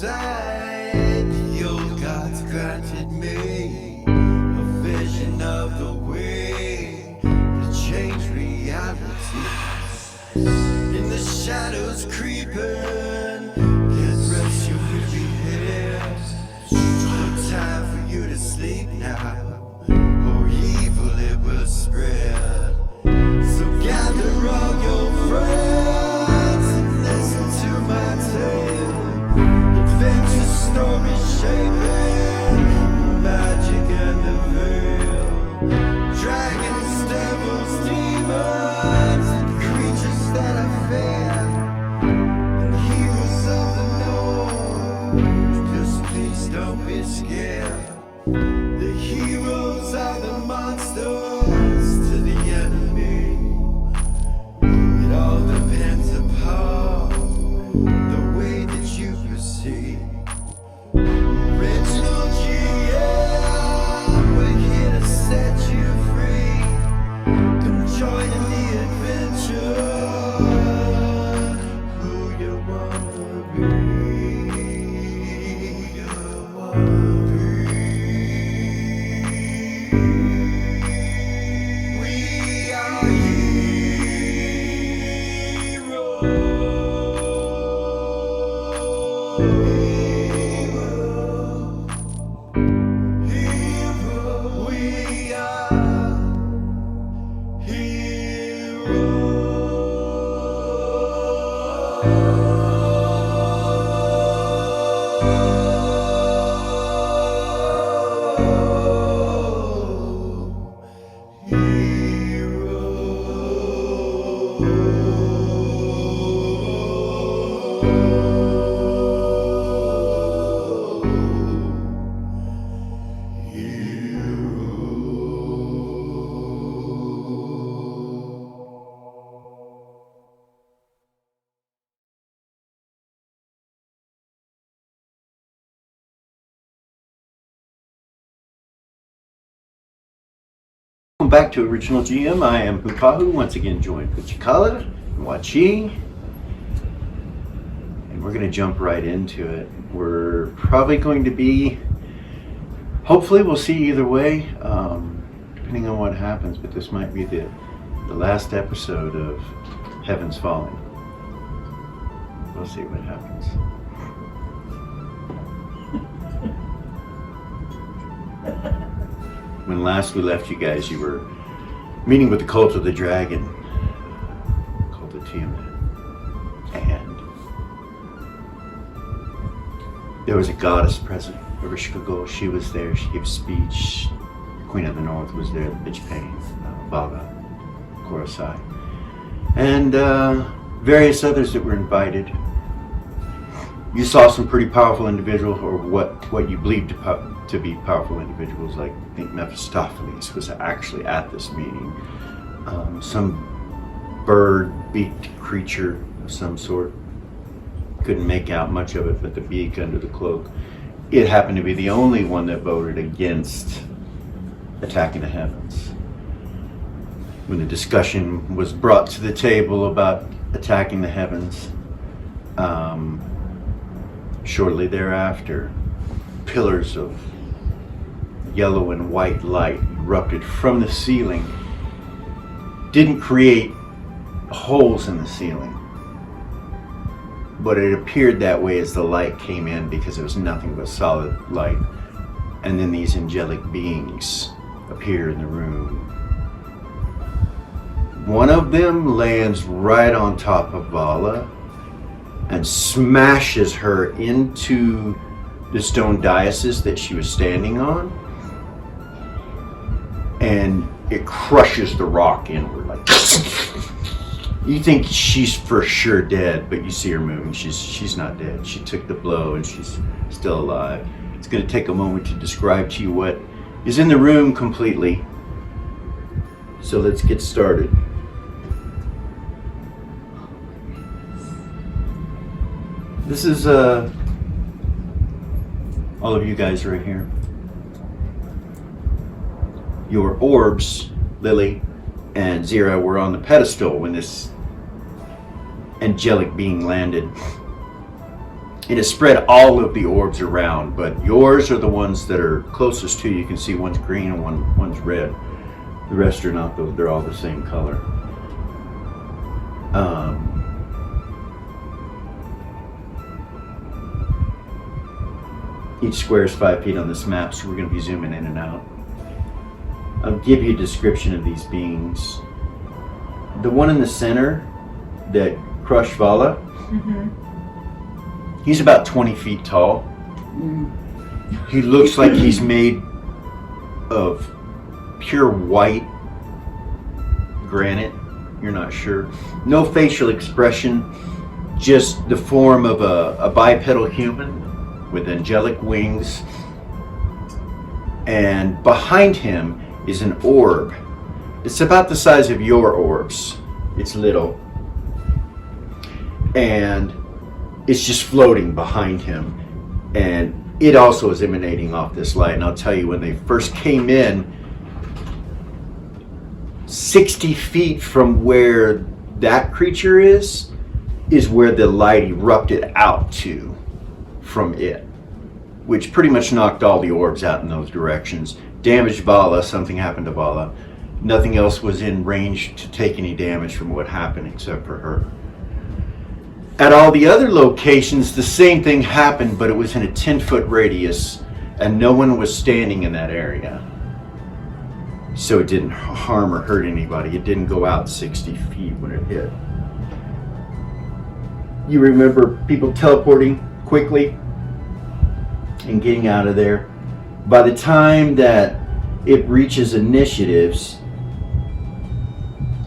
inside. The old gods granted me a vision of the way to change reality. In the shadows creeping, can't rest your weary head. No time for you to sleep now, or evil it will spread. So gather all your friends and listen to my tale. Adventure story shaping the magic and the veil. Dragons, devils, demons, and creatures that I fear, and heroes of the north. Just please don't be scared. The heroes are the monsters to the enemy. It all depends upon the way that you perceive. Original GM, we're here to set you free. Come join in the adventure. Who you wanna be? Who you wanna be? We are we are Welcome back to Original GM. I am Hukahu, once again joined with Chikala and Wachi. And we're going to jump right into it. We're probably going to be, hopefully we'll see either way, depending on what happens, but this might be the last episode of Heaven's Falling. We'll see what happens. When last we left you guys, you were meeting with the cult of the dragon, cult of Tiamat, and there was a goddess present. Wherever she could go, she was there. She gave a speech. Queen of the North was there, the bitch pain, Vaga, Korosai, and various others that were invited. You saw some pretty powerful individuals, or what you believed to be powerful individuals, like I think Mephistopheles was actually at this meeting. Some bird-beaked creature of some sort. Couldn't make out much of it, but the beak under the cloak. It happened to be the only one that voted against attacking the heavens. When the discussion was brought to the table about attacking the heavens, shortly thereafter, pillars of yellow and white light erupted from the ceiling. Didn't create holes in the ceiling, but it appeared that way as the light came in, because it was nothing but solid light. And then these angelic beings appear in the room. One of them lands right on top of Vala and smashes her into the stone dais that she was standing on, and it crushes the rock inward. Like, you think she's for sure dead, but you see her moving. She's not dead. She took the blow and she's still alive. It's going to take a moment to describe to you what is in the room completely. So let's get started. This is all of you guys right here. Your orbs, Lily and Zira, were on the pedestal when this angelic being landed. And it spread all of the orbs around, but yours are the ones that are closest to you. You can see one's green and one's red. The rest are not, though. They're all the same color. Each square is 5 feet on this map, so we're going to be zooming in and out. I'll give you a description of these beings. The one in the center that crushed Vala, he's about 20 feet tall. He looks like he's made of pure white granite. You're not sure. No facial expression, just the form of a bipedal human with angelic wings. And behind him is an orb. It's about the size of your orbs. It's little. And it's just floating behind him. And it also is emanating off this light. And I'll tell you, when they first came in, 60 feet from where that creature is where the light erupted out to from it, which pretty much knocked all the orbs out in those directions. Damaged Vala, something happened to Vala. Nothing else was in range to take any damage from what happened except for her. At all the other locations, the same thing happened, but it was in a 10-foot radius, and no one was standing in that area. So it didn't harm or hurt anybody. It didn't go out 60 feet when it hit. You remember people teleporting quickly and getting out of there. By the time that it reaches initiatives,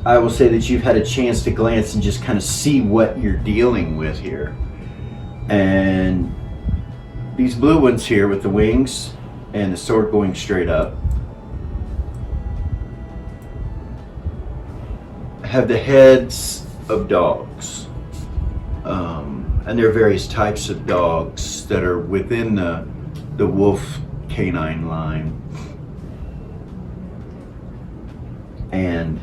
I will say that you've had a chance to glance and just kind of see what you're dealing with here. And these blue ones here with the wings and the sword going straight up have the heads of dogs. And there are various types of dogs that are within the wolf canine line. And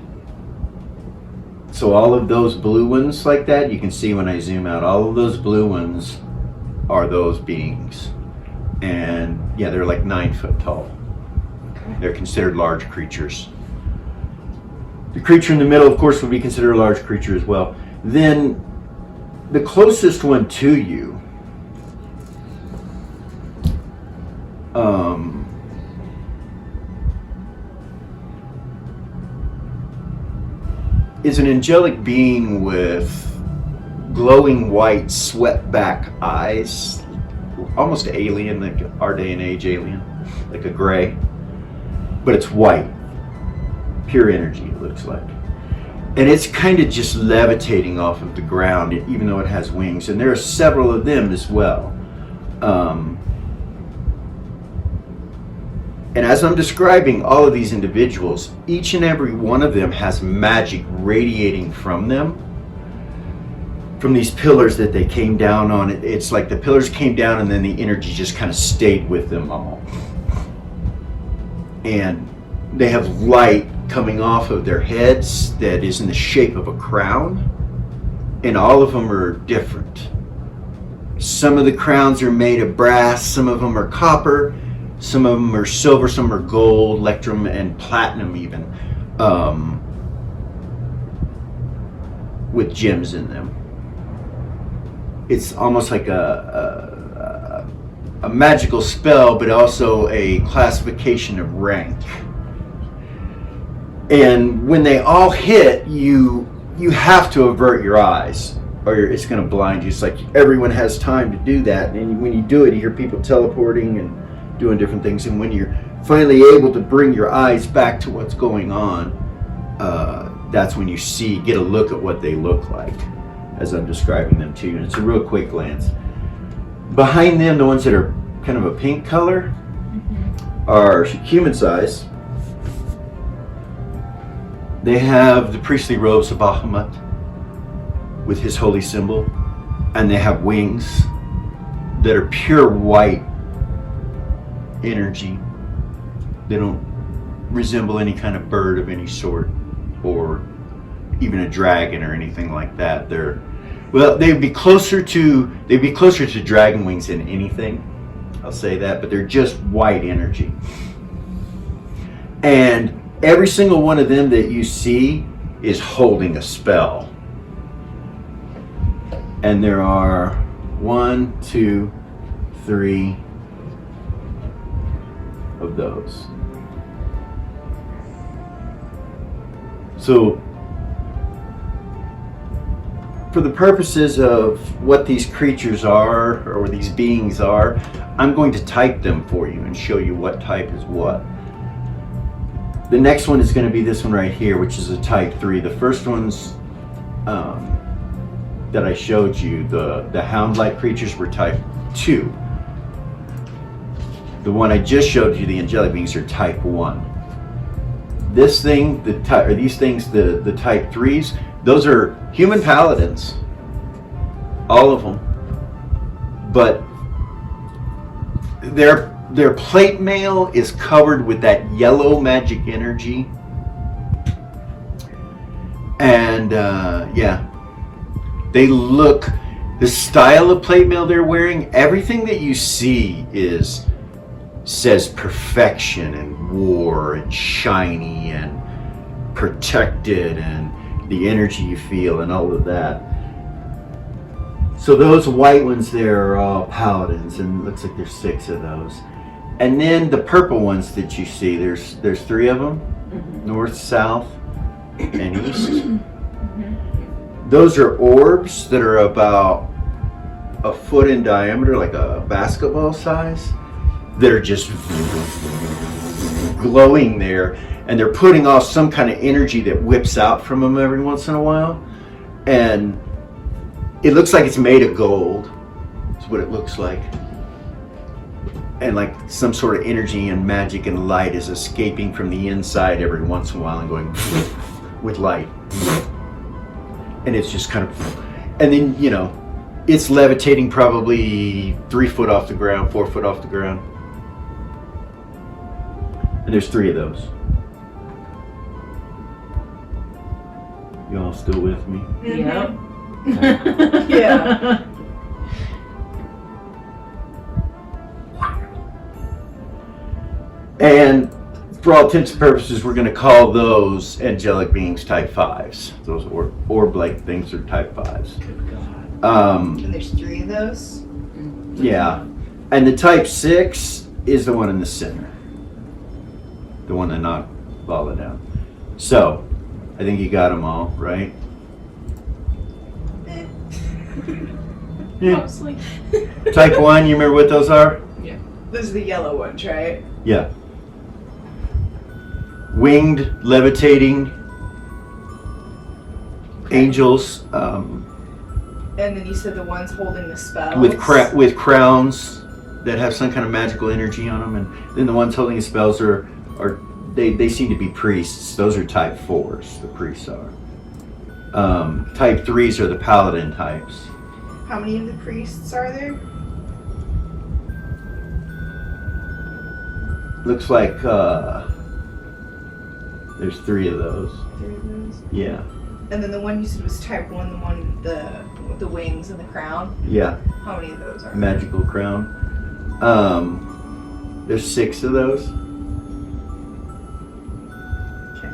so all of those blue ones like that, you can see when I zoom out, all of those blue ones are those beings. And yeah, they're like 9 foot tall. They're considered large creatures. The creature in the middle, of course, would be considered a large creature as well. Then the closest one to you is an angelic being with glowing white swept back eyes, almost alien, like our day and age alien, like a gray, but it's white, pure energy it looks like. And it's kind of just levitating off of the ground, even though it has wings. And there are several of them as well. And as I'm describing all of these individuals, each and every one of them has magic radiating from them, from these pillars that they came down on. It's like the pillars came down and then the energy just kind of stayed with them all. And they have light coming off of their heads that is in the shape of a crown, and all of them are different. Some of the crowns are made of brass, some of them are copper, some of them are silver, some are gold, electrum, and platinum even, with gems in them. It's almost like a magical spell, but also a classification of rank. And when they all hit, you have to avert your eyes, or it's going to blind you. It's like everyone has time to do that. And when you do it, you hear people teleporting and doing different things. And when you're finally able to bring your eyes back to what's going on, that's when you get a look at what they look like as I'm describing them to you. And it's a real quick glance. Behind them, the ones that are kind of a pink color are human size. They have the priestly robes of Tiamat with his holy symbol, and they have wings that are pure white energy. They don't resemble any kind of bird of any sort, or even a dragon or anything like that. They're Well, they'd be closer to dragon wings than anything. I'll say that, but they're just white energy. And every single one of them that you see is holding a spell. And there are 1, 2, 3 of those. So, for the purposes of what these creatures are, or these beings are, I'm going to type them for you and show you what type is what. The next one is going to be this one right here, which is a type 3. The first one's that I showed you, the hound-like creatures, were type 2. The one I just showed you, the angelic beings, are type 1. This thing, the type 3s, those are human paladins, all of them. But their plate mail is covered with that yellow magic energy, and yeah, they look. The style of plate mail they're wearing, everything that you see says perfection and war and shiny and protected and the energy you feel and all of that. So those white ones there are all paladins, and it looks like there's 6 of those. And then the purple ones that you see, there's 3 of them, north, south, and east. Those are orbs that are about a foot in diameter, like a basketball size, that are just glowing there, and they're putting off some kind of energy that whips out from them every once in a while, and it looks like it's made of gold. That's what it looks like, and like some sort of energy and magic and light is escaping from the inside every once in a while and going with light, and it's just kind of, and then, you know, it's levitating probably 3 foot off the ground, 4 foot off the ground. And there's 3 of those. Y'all still with me? Yeah. Yeah. And for all intents and purposes, we're going to call those angelic beings type 5s. Those orb-like things are type 5s. And there's 3 of those? Yeah. And the type 6 is the one in the center. The one that knocked Lala down. So, I think you got them all, right? Yeah. Mostly. Type 1, you remember what those are? Those are the yellow ones, right? Yeah. Winged, levitating angels And then you said the ones holding the spells? with crowns that have some kind of magical energy on them, and then the ones holding the spells are they seem to be priests. Those are type 4s, the priests are. Type 3s are the paladin types. How many of the priests are there? Looks like there's 3 of those. 3 of those? Yeah. And then the one you said was type 1, the one with the wings and the crown? Yeah. How many of those are there? Magical crown. There's 6 of those. Okay.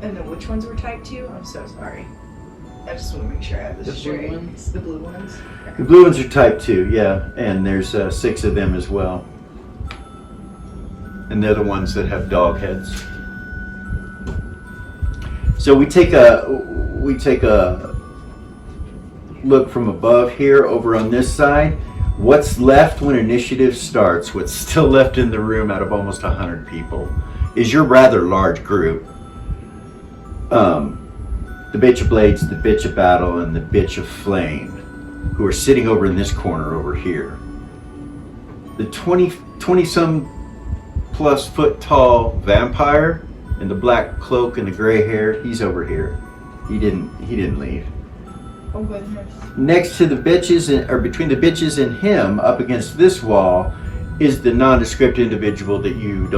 And then which ones were type 2? I'm so sorry. I just want to make sure I have this straight. Blue ones? The blue ones? The blue ones are type 2, yeah, and there's 6 of them as well. And they're the ones that have dog heads. So we take a look from above here over on this side. What's left when initiative starts, what's still left in the room out of almost 100 people, is your rather large group. The bitch of blades, the bitch of battle, and the bitch of flame, who are sitting over in this corner over here. The 20 some plus foot tall vampire in the black cloak and the gray hair, he's over here. He didn't leave. Oh goodness. Next to the bitches, or between the bitches and him, up against this wall, is the nondescript individual that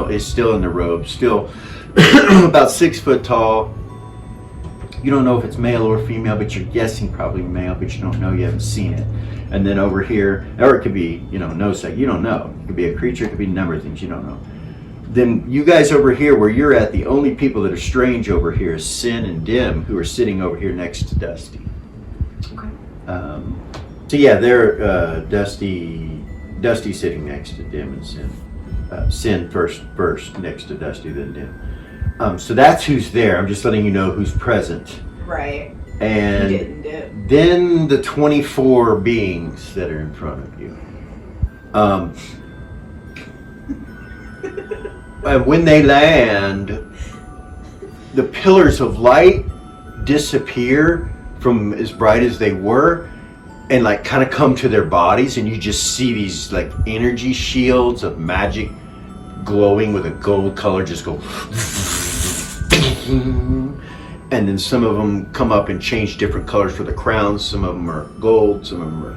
is still in the robe, still about 6 foot tall. You don't know if it's male or female, but you're guessing probably male, but you don't know, you haven't seen it. And then over here, or it could be, no sex, you don't know. It could be a creature, it could be a number of things, you don't know. Then you guys over here where you're at, the only people that are strange over here is Sin and Dim, who are sitting over here next to Dusty. Okay. So yeah, they're Dusty sitting next to Dim and Sin. Sin first next to Dusty, then Dim. So that's who's there. I'm just letting you know who's present. Right. And He didn't dip. then the 24 beings that are in front of you. And when they land, the pillars of light disappear from as bright as they were and like kind of come to their bodies, and you just see these like energy shields of magic glowing with a gold color just go. And then some of them come up and change different colors for the crowns. Some of them are gold, some of them are,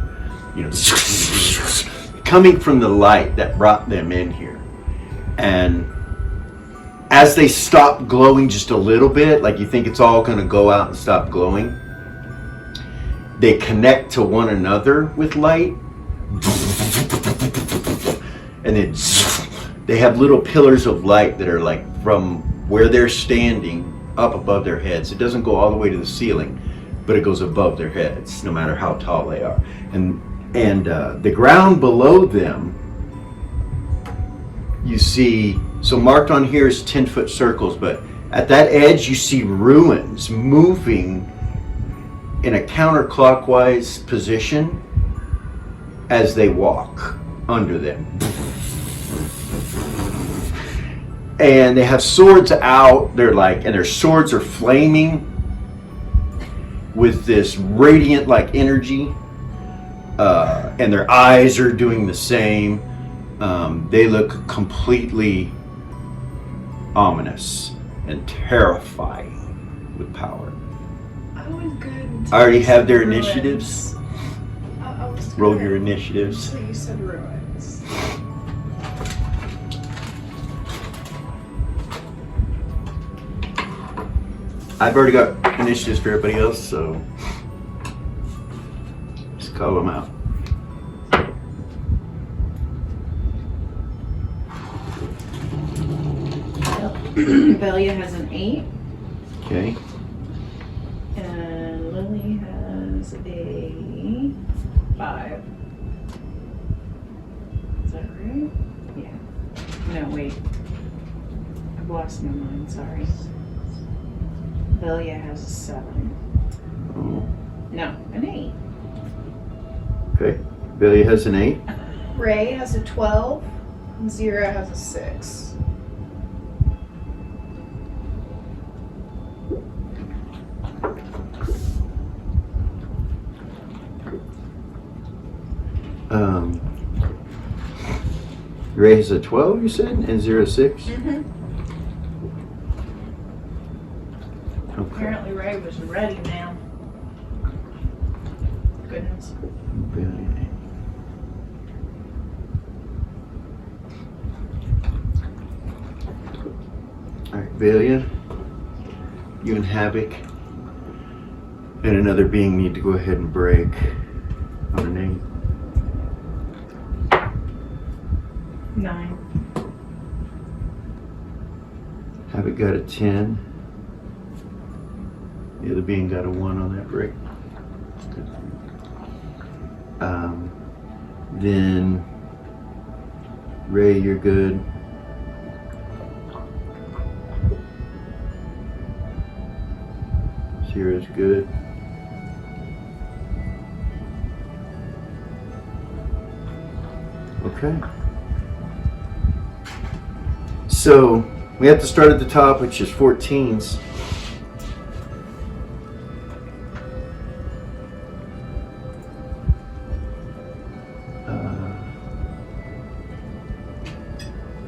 coming from the light that brought them in here. And as they stop glowing just a little bit, like you think it's all going to go out and stop glowing, they connect to one another with light. And then they have little pillars of light that are like from where they're standing up above their heads. It doesn't go all the way to the ceiling, but it goes above their heads, no matter how tall they are. And the ground below them, you see, so marked on here is 10-foot circles, but at that edge you see ruins moving in a counterclockwise position as they walk under them. And they have swords out, and their swords are flaming with this radiant like energy, and their eyes are doing the same. They look completely ominous and terrifying with power. I was good. I already have their Ruins. initiatives. I was Roll good your initiatives. until you said ruins. I've already got initiatives for everybody else, so just call them out. Belia has an 8, Okay. and Lily has a 5. Is that right? Yeah. No, wait. I've lost my mind, sorry. Belia has a 7. Oh, No, an 8. okay. Billy has an 8. Ray has a 12. And Zira has a 6. Ray has a 12, you said, and 0 6. Mm-hmm. Okay. Apparently Ray was ready now. Goodness. Billy. All right, Belia, you and Havoc and another being need to go ahead and break on a name. 9. Havoc got a 10. The other being got a 1 on that break. Good. Then Ray, you're good. Sierra's good. Okay. So we have to start at the top, which is 14s.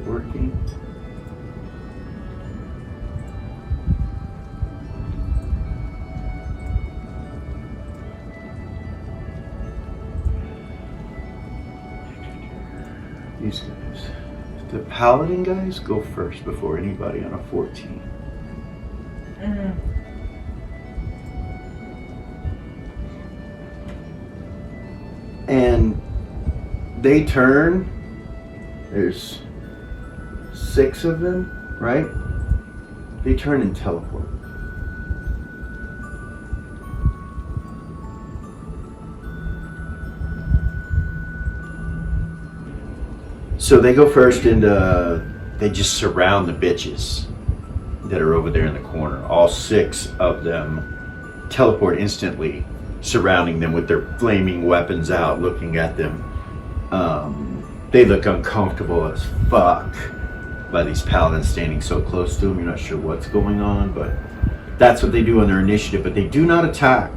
Working. These guys. The paladin guys go first before anybody on a 14. Mm. And they turn. There's 6 of them, right? They turn and teleport. So they go first and they just surround the bitches that are over there in the corner. All 6 of them teleport instantly, surrounding them with their flaming weapons out, looking at them. They look uncomfortable as fuck by these paladins standing so close to them. You're not sure what's going on, but that's what they do on their initiative, but they do not attack.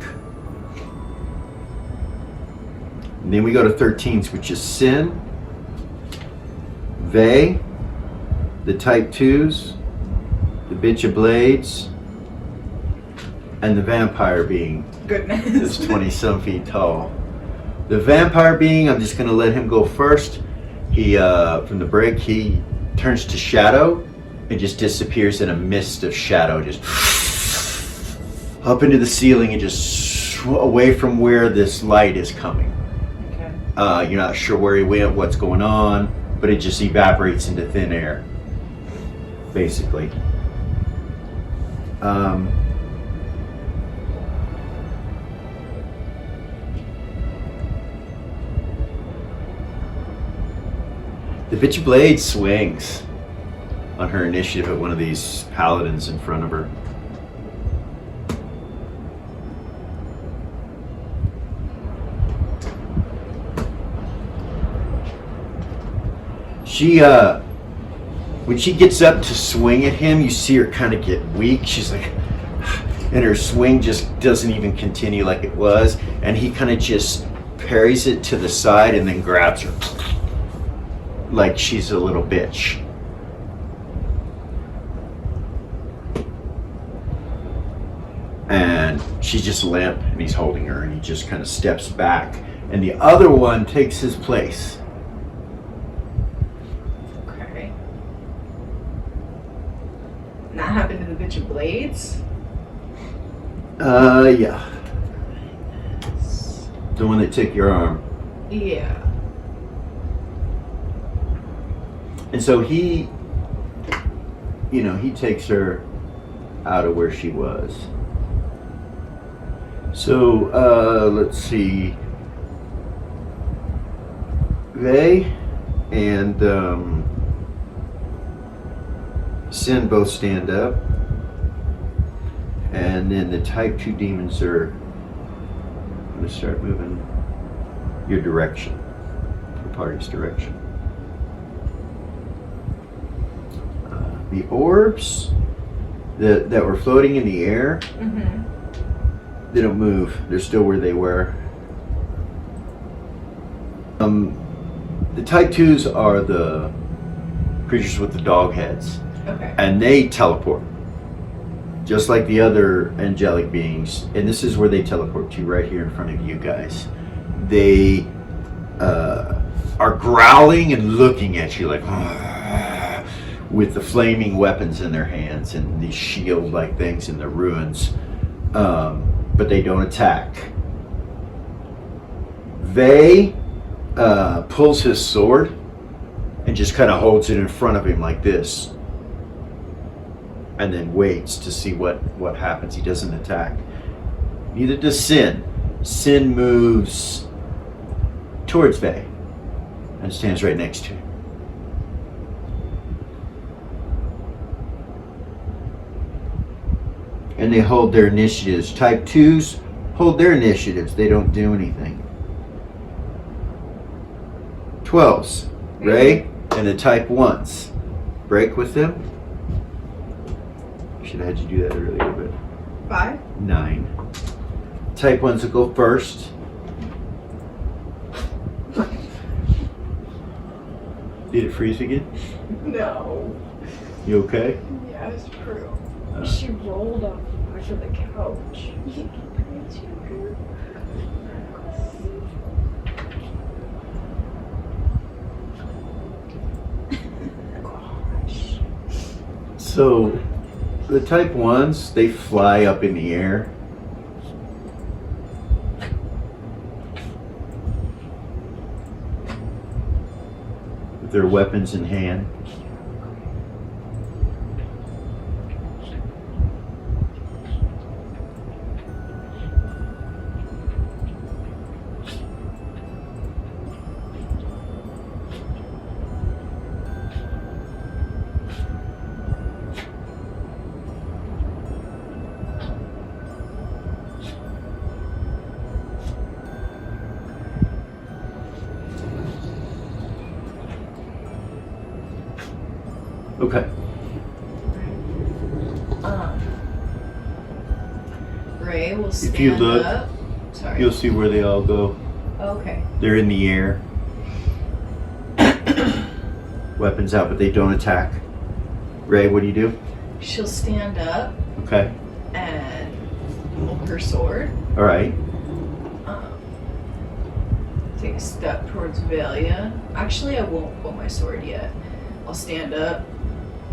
And then we go to 13s, which is Sin, Vey, the Type 2s, the Bitch of Blades, and the Vampire Being. Goodness. Is 20-some feet tall. The Vampire Being, I'm just going to let him go first. He, from the break, he turns to shadow and just disappears in a mist of shadow, just up into the ceiling and just away from where this light is coming. Okay. You're not sure where he went, what's going on, but it just evaporates into thin air, basically. The Bitch of Blade swings on her initiative at one of these paladins in front of her. She, when she gets up to swing at him, you see her kind of get weak. She's like, and her swing just doesn't even continue like it was. And he kind of just parries it to the side and then grabs her like she's a little bitch. And she's just limp and he's holding her and he just kind of steps back. And the other one takes his place. Okay. And that happened to the Bitch of Blades? Yeah. The one that took your arm. Yeah. And so he, he takes her out of where she was. So, let's see. Vey and Sin both stand up. And then the Type 2 demons are going to start moving your direction, your party's direction. The orbs that were floating in the air, they don't move. They're still where they were. The Type 2s are the creatures with the dog heads. Okay. And they teleport. Just like the other angelic beings. And this is where they teleport to, right here in front of you guys. They are growling and looking at you like, with the flaming weapons in their hands and these shield-like things in the ruins. But they don't attack. Vey pulls his sword and just kind of holds it in front of him like this. And then waits to see what happens. He doesn't attack. Neither does Sin. Sin moves towards Vey and stands right next to him. And they hold their initiatives. Type 2s hold their initiatives. They don't do anything. 12s, Ray, and the Type 1s. Break with them. Should have had you do that earlier, but 5? 9. Type 1s will go first. Did it freeze again? No. You okay? Yeah, it's true. She rolled off the edge of the couch. So, the type 1s, they fly up in the air. With their weapons in hand. Okay. Ray will stand If you look, up. Sorry. you'll see where they all go. Okay. They're in the air. Weapons out, but they don't attack. Ray, what do you do? She'll stand up Okay. and pull her sword. All right. Take a step towards Velia. Actually, I won't pull my sword yet. I'll stand up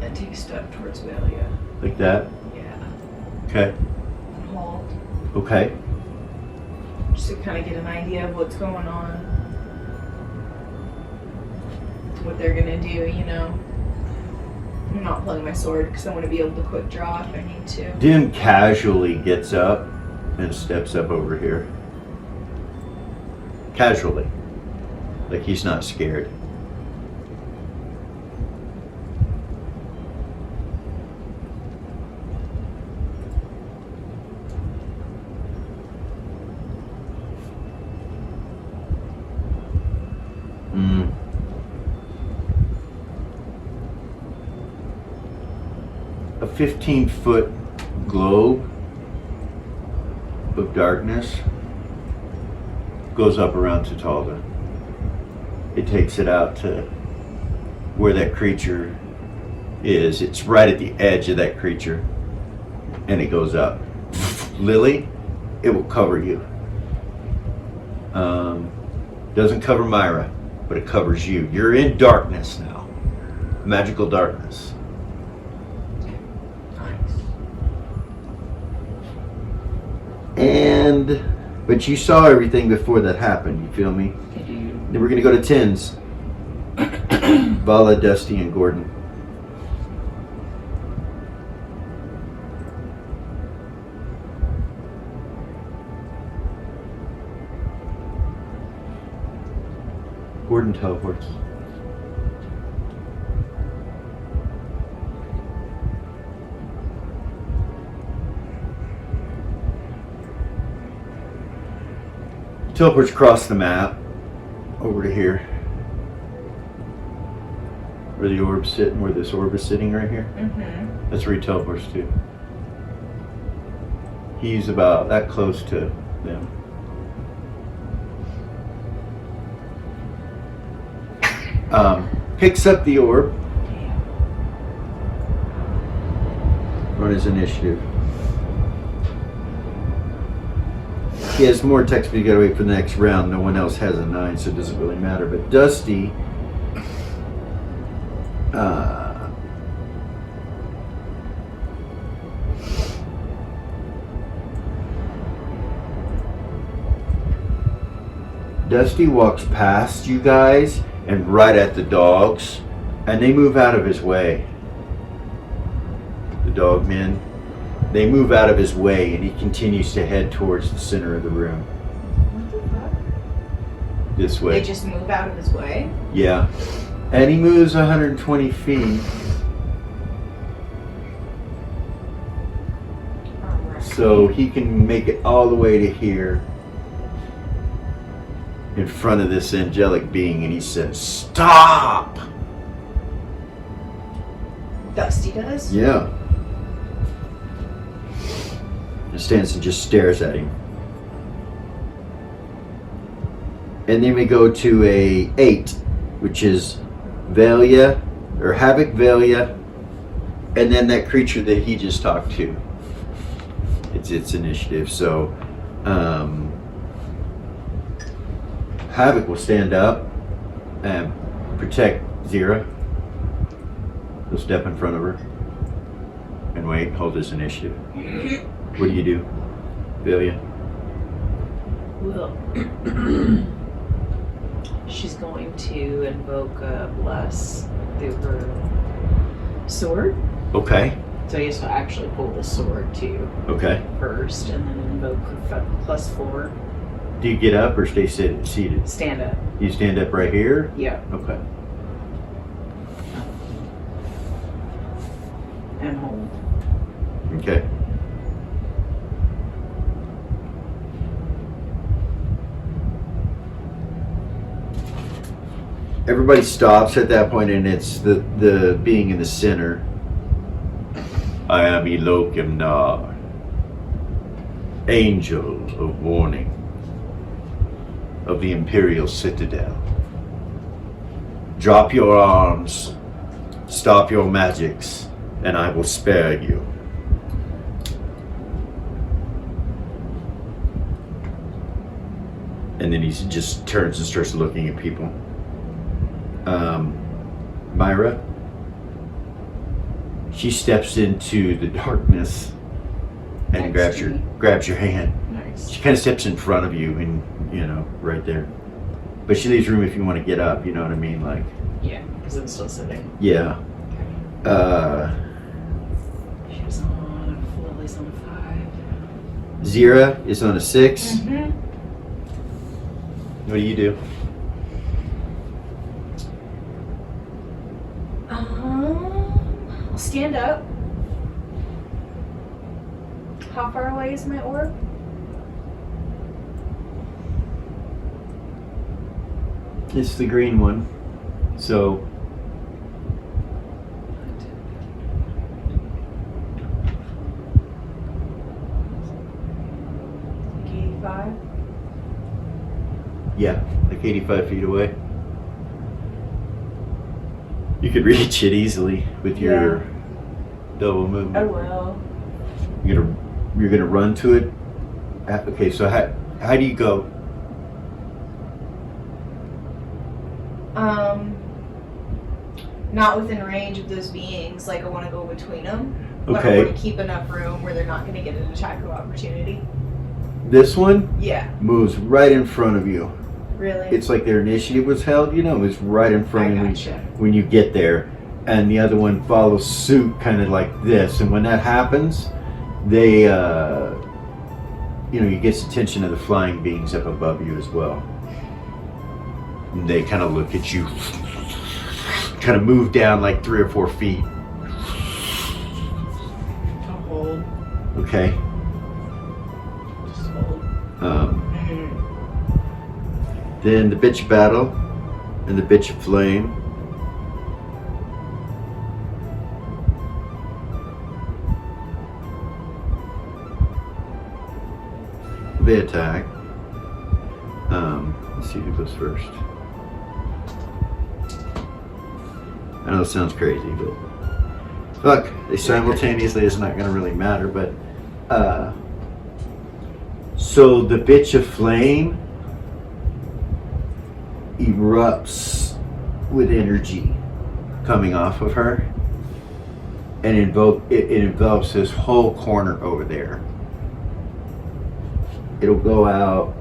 and take a step towards Velia. Like that. Yeah. Okay. And hold. Okay. Just to kind of get an idea of what's going on. What they're gonna do, you know. I'm not pulling my sword because I want to be able to quick draw if I need to. Dim casually gets up and steps up over here. Casually. Like he's not scared. A 15-foot globe of darkness goes up around Tatalda. It takes it out to where that creature is. It's right at the edge of that creature. And it goes up. Lily, it will cover you. Doesn't cover Myra, but it covers you. You're in darkness now. Magical darkness. But you saw everything before that happened, you feel me? I do. Then we're gonna go to tens. Vala, Dusty, and Gordon. Gordon teleports. Teleports across the map over to here. Where the orb's sitting, where this orb is sitting right here. Mm-hmm. That's where he teleports to. He's about that close to them. Picks up the orb. Run his initiative. He has more text, but you gotta wait for the next round. No one else has a 9, so it doesn't really matter. But Dusty, Dusty walks past you guys and right at the dogs, and they move out of his way. The dog men. They move out of his way, and he continues to head towards the center of the room. What the fuck? This way. They just move out of his way? Yeah. And he moves 120 feet. Alright. So he can make it all the way to here. In front of this angelic being, and he says, "Stop!" Dusty does? Yeah. And stands and just stares at him. And then we go to a 8, which is Velia, or Havoc Velia, and then that creature that he just talked to. It's its initiative. So, Havoc will stand up and protect Zira. He'll step in front of her. and wait. Hold his initiative. What do you do, Villia? Well, she's going to invoke a bless through her sword. Okay. So I guess I'll actually pull the sword too Okay. first, and then invoke her +4. Do you get up or stay seated? Stand up. You stand up right here? Yeah. Okay. And hold. Okay. Everybody stops at that point, and it's the being in the center. I am Elokimnar, angel of warning of the Imperial Citadel. Drop your arms, stop your magics, and I will spare you. And then he just turns and starts looking at people. Myra, she steps into the darkness and Next to me. grabs your hand. Nice. She kind of steps in front of you, and right there. But she leaves room if you want to get up. You know what I mean? Like, Yeah, because I'm still sitting. yeah. She was on Lily's on a 5. Zira is on a 6. Mm-hmm. What do you do? I'll stand up. How far away is my orb? It's the green one. So, Like 85. yeah, like 85 feet away. You could reach it easily with your double movement. I will. You're gonna run to it. Okay, so how do you go? Not within range of those beings. Like I want to go between them. But I Okay, want to keep enough room where they're not going to get an attack of opportunity. this one Yeah. moves right in front of you. Really? It's like their initiative was held. It's right in front I of you gotcha. when you get there, and the other one follows suit, kind of like this. And when that happens, they, you get the attention of the flying beings up above you as well. And they kind of look at you, kind of move down like 3 or 4 feet. I'll hold. Okay. Just hold. Then the bitch of battle and the bitch of flame. They attack. Let's see who goes first. I know it sounds crazy, but look, they simultaneously, it's not going to really matter. But so the bitch of flame erupts with energy coming off of her, and it envelops this whole corner over there. It'll go out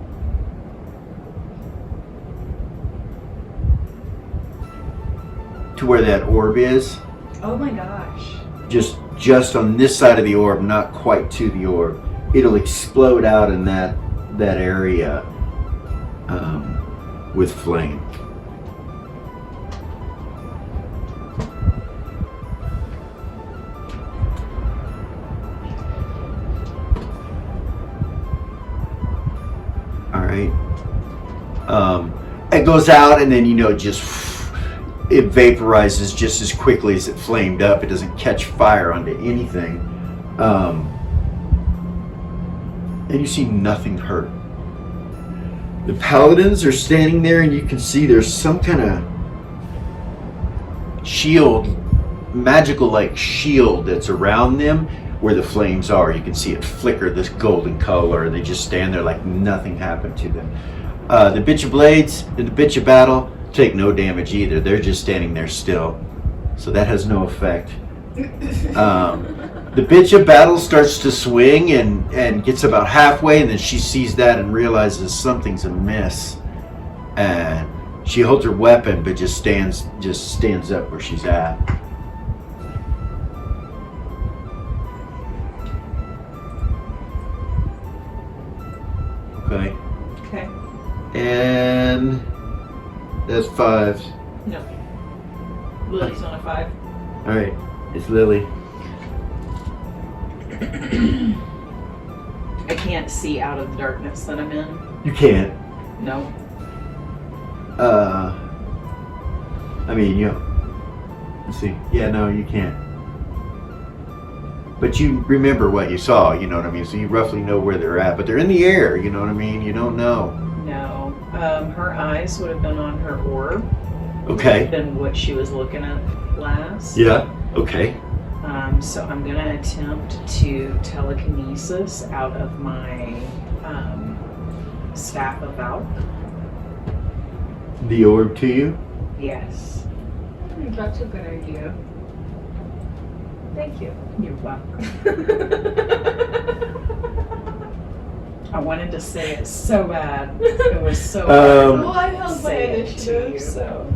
to where that orb is, Oh my gosh. just on this side of the orb, not quite to the orb. It'll explode out in that area with flame. All right. It goes out, and then it vaporizes just as quickly as it flamed up. It doesn't catch fire onto anything. And you see nothing hurt. The paladins are standing there, and you can see there's some kind of shield, magical like shield that's around them where the flames are. You can see it flicker this golden color, and they just stand there like nothing happened to them. The bitch of blades and the bitch of battle take no damage either. They're just standing there still, so that has no effect. The bitch of battle starts to swing and gets about halfway, and then she sees that and realizes something's amiss. And she holds her weapon, but just stands up where she's at. Okay. Okay. And that's 5. No. Lily's on a 5. All right. It's Lily. I can't see out of the darkness that I'm in. You can't. No. I mean, let's see. Yeah, no, you can't. But you remember what you saw, you know what I mean? So you roughly know where they're at. But they're in the air, you know what I mean? You don't know. No. Her eyes would have been on her orb. Okay. Than what she was looking at last. Yeah. Okay. So I'm gonna attempt to telekinesis out of my staff of Valk. The orb to you? Yes. That's a good idea. Thank you. You're welcome. I wanted to say it so bad. It was so Well, I held my Say it to initiative, you. so.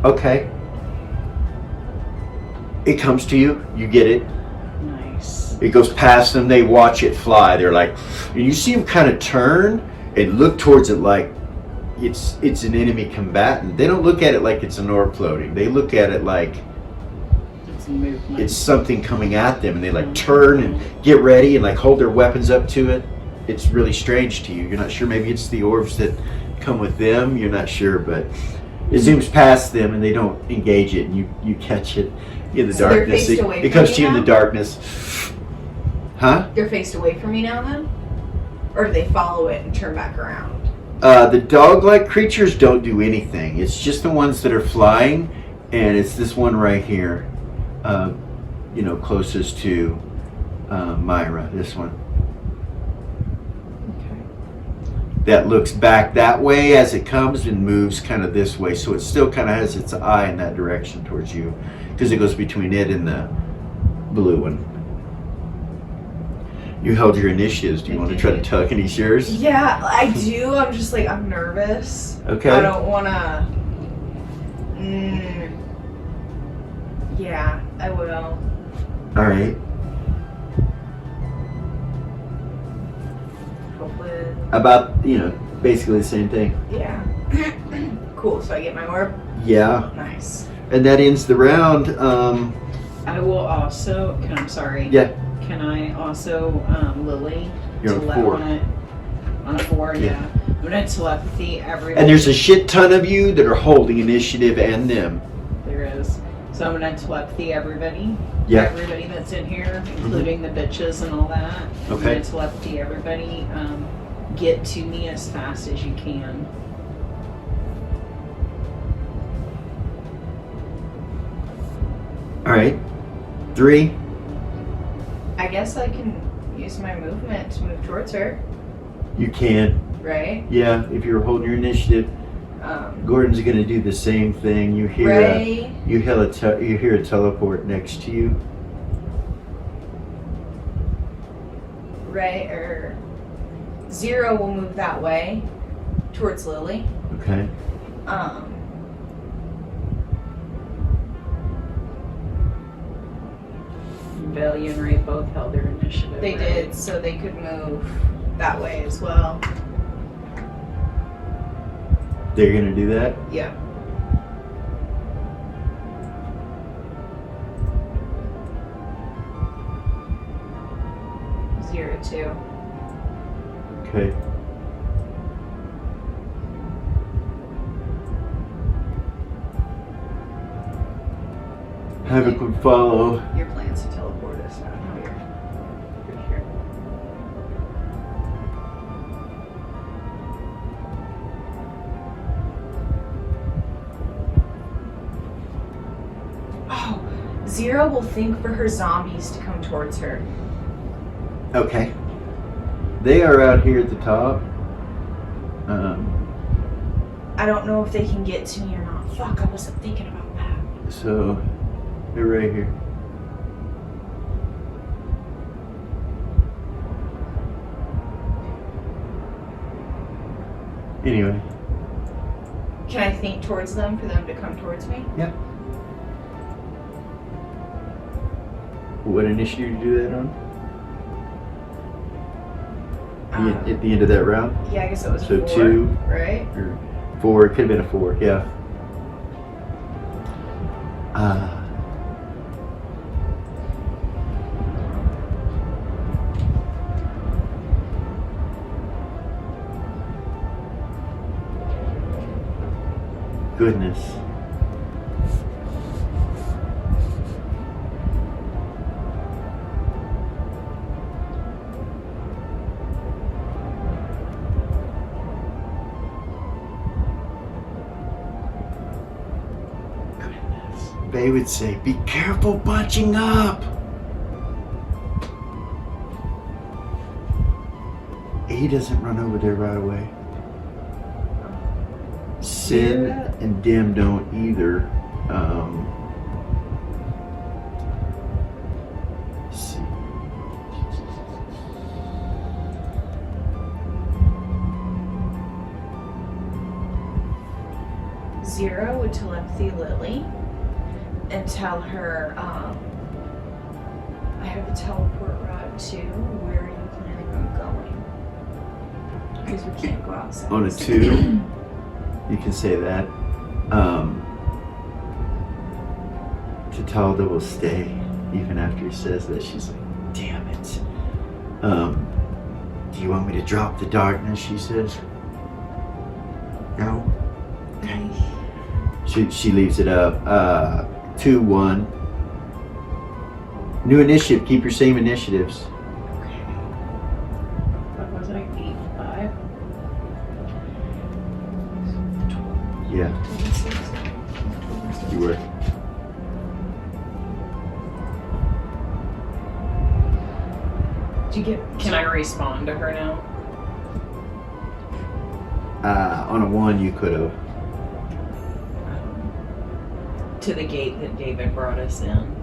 Okay. It comes to you. You get it. nice. It goes past them. They watch it fly. They're like, and you see them kind of turn and look towards it like it's an enemy combatant. They don't look at it like it's an orb floating. They look at it like It's movement. it's something coming at them, and they like turn and get ready and like hold their weapons up to it. It's really strange to you. You're not sure. Maybe it's the orbs that come with them. You're not sure, but it zooms past them and they don't engage it, and you catch it in the So they're darkness. faced away It from comes you to you in the now? darkness. Huh? They're faced away from me now then? Or do they follow it and turn back around? The dog-like creatures don't do anything. It's just the ones that are flying, and it's this one right here, closest to Myra, this one. Okay. That looks back that way as it comes and moves kind of this way, so it still kind of has its eye in that direction towards you, because it goes between it and the blue one. You held your initiatives. Do you want to try to telekinesis yours? Yeah, I do. I'm just like, I'm nervous. Okay. I don't want to. Yeah, I will. All right. Hopefully. About, basically the same thing. Yeah. Cool, so I get my orb? Yeah. Nice. And that ends the round. I will also. I'm sorry. Yeah. Can I also Lily? You're on tele- 4. On a 4, Yeah. yeah. I'm gonna telepathy everybody. And there's a shit ton of you that are holding initiative and them. There is. So I'm gonna telepathy everybody. Yeah. Everybody that's in here, including the bitches and all that. I'm Okay. gonna telepathy everybody. Get to me as fast as you can. All right. 3. I guess I can use my movement to move towards her, You can. right? Yeah, if you're holding your initiative. Gordon's gonna do the same thing. You hear Ray. you hear a teleport next to you. Ray, or Zero will move that way towards Lily. Okay. Belly and Ray both held their initiative. They right? did, so they could move that way as well. They're gonna do that. Yeah. Zero, 2. Okay. Havoc would follow. Your plan's to teleport us out here. You're here. Oh, Zero will think for her zombies to come towards her. Okay. They are out here at the top. I don't know if they can get to me or not. Fuck, I wasn't thinking about that. So they're right here. Anyway. Can I think towards them for them to come towards me? Yep. What initiative did you do that on? At the end of that round? Yeah, I guess it was So 4, 2 right? or 4. It could have been a 4, yeah. Goodness. They would say, be careful bunching up. He doesn't run over there right away. Sin and Dim don't either. Let's see. 0 would telepathy Lily and tell her, I have a teleport rod too. Where are you planning on going? Because we can't go outside. On a 2, you can say that. Tatalda will stay even after he says that. She's like, damn it. Do you want me to drop the darkness? She says. No. Okay. She leaves it up. 2-1. New initiative. Keep your same initiatives. Okay. What was I? 8, 5? Yeah, 26. you were. Did you get? Can I respond to her now? On a 1, you could have. To the gate that David brought us in.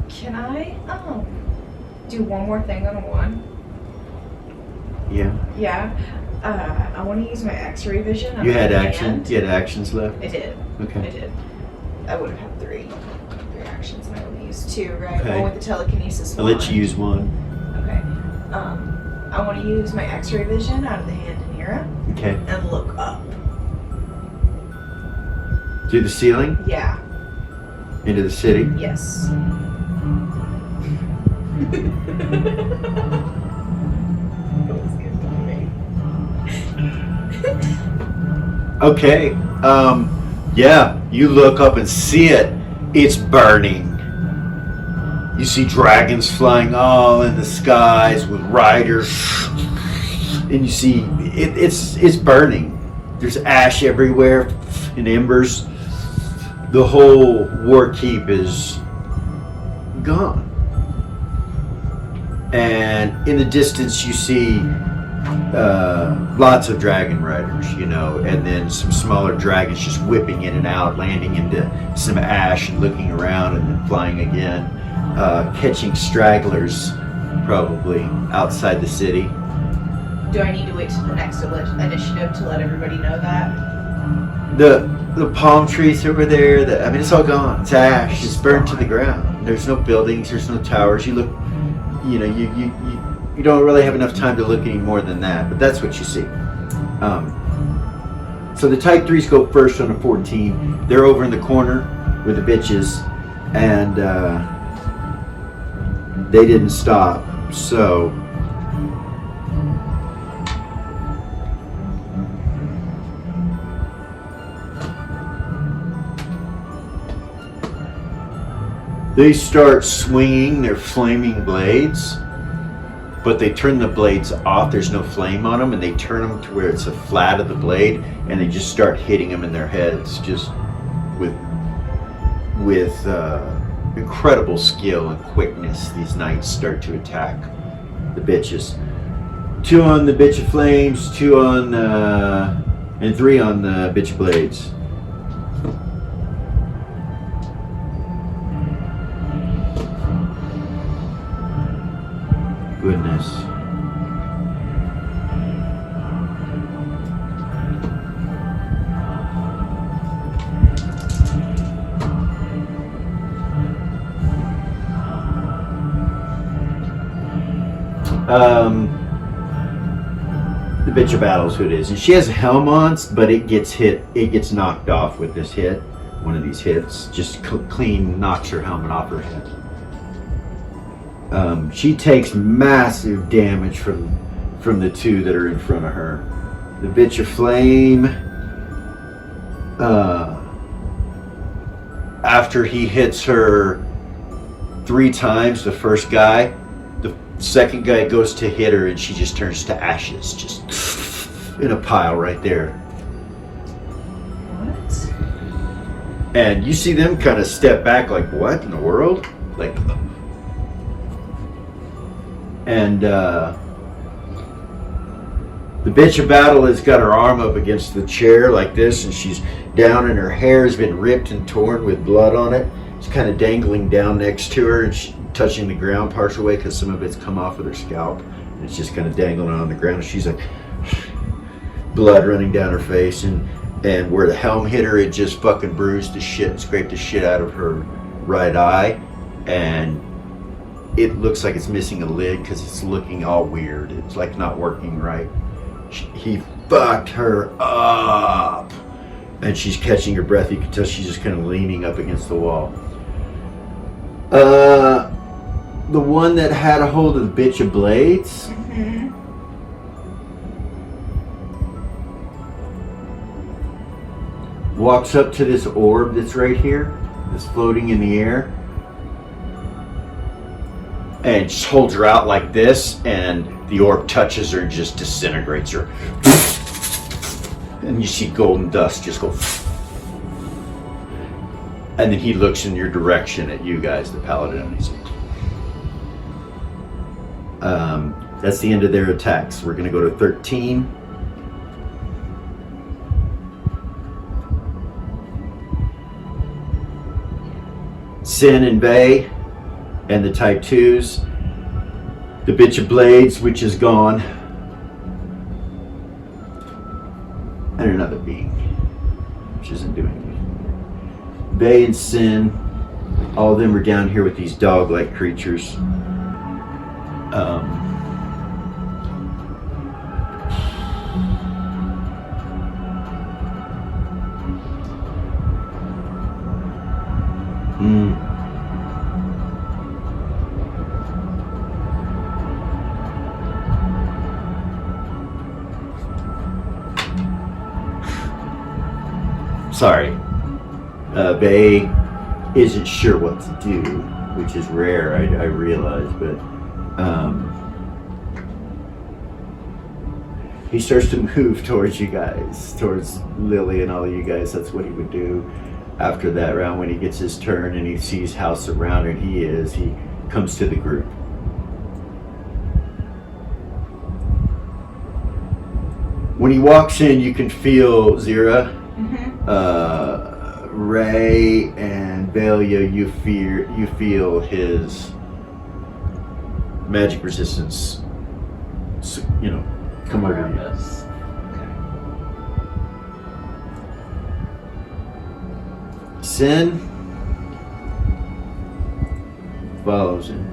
Can I do one more thing on a 1? Yeah. Yeah. I want to use my X-ray vision. on You had my action. hand. You had actions left. I did. I Okay. did. I would have had 3 actions, and I only used 2, right? Okay. One with the telekinesis. I'll let you use 1. Okay. I want to use my X-ray vision out of the hand in Nira Okay. and look up. Through the ceiling Yeah. into the city. Yes. Okay. Yeah. You look up and see it. It's burning. You see dragons flying all in the skies with riders, and you see it's burning. There's ash everywhere and embers. The whole war keep is gone. And in the distance you see lots of dragon riders, and then some smaller dragons just whipping in and out, landing into some ash and looking around and then flying again, catching stragglers probably outside the city. Do I need to wait till the next initiative to let everybody know that? The palm trees over there, it's all gone. It's ash. It's burned to the ground. There's no buildings. There's no towers. You look, you don't really have enough time to look any more than that, but that's what you see. So the Type 3s go first on a 14. They're over in the corner with the bitches, and they didn't stop. So they start swinging their flaming blades but they turn the blades off. There's no flame on them, and they turn them to where it's a flat of the blade, and they just start hitting them in their heads, just with incredible skill and quickness. These knights start to attack the bitches. 2 on the bitch of flames, 2 on and 3 on the bitch of blades. Goodness. The bitch of battle's who it is, and she has a helm on, but it gets knocked off with this hit. One of these hits just clean knocks her helmet off her head. She takes massive damage from the 2 that are in front of her. The bitch of flame, after he hits her 3 times, the first guy, the second guy goes to hit her and she just turns to ashes, just in a pile right there. What? And you see them kind of step back like, what in the world? Like, and the bitch of battle has got her arm up against the chair like this, and she's down, and her hair has been ripped and torn with blood on it. It's kind of dangling down next to her, and she's touching the ground partial way because some of it's come off with her scalp, and it's just kind of dangling on the ground. She's like, blood running down her face, and where the helm hit her, it just fucking bruised the shit and scraped the shit out of her right eye, and it looks like it's missing a lid because it's looking all weird. It's like not working right. He fucked her up, and she's catching her breath. You can tell she's just kind of leaning up against the wall. The one that had a hold of the bitch of blades, walks up to this orb that's right here, that's floating in the air, and just holds her out like this, and the orb touches her and just disintegrates her. And you see golden dust just go. And then he looks in your direction at you guys, the paladin, and he's like, that's the end of their attacks. We're going to go to 13. Sin and Bay and the type 2s. The bitch of blades, which is gone. And another being, which isn't doing anything. Bay and Sin, all of them are down here with these dog-like creatures. Sorry. Bay isn't sure what to do, which is rare, I realize, but he starts to move towards you guys, towards Lily and all of you guys. That's what he would do after that round. When he gets his turn and he sees how surrounded he is, he comes to the group. When he walks in, you can feel Zira, Ray, and Velia. You feel his magic resistance, come over you. Sin follows him.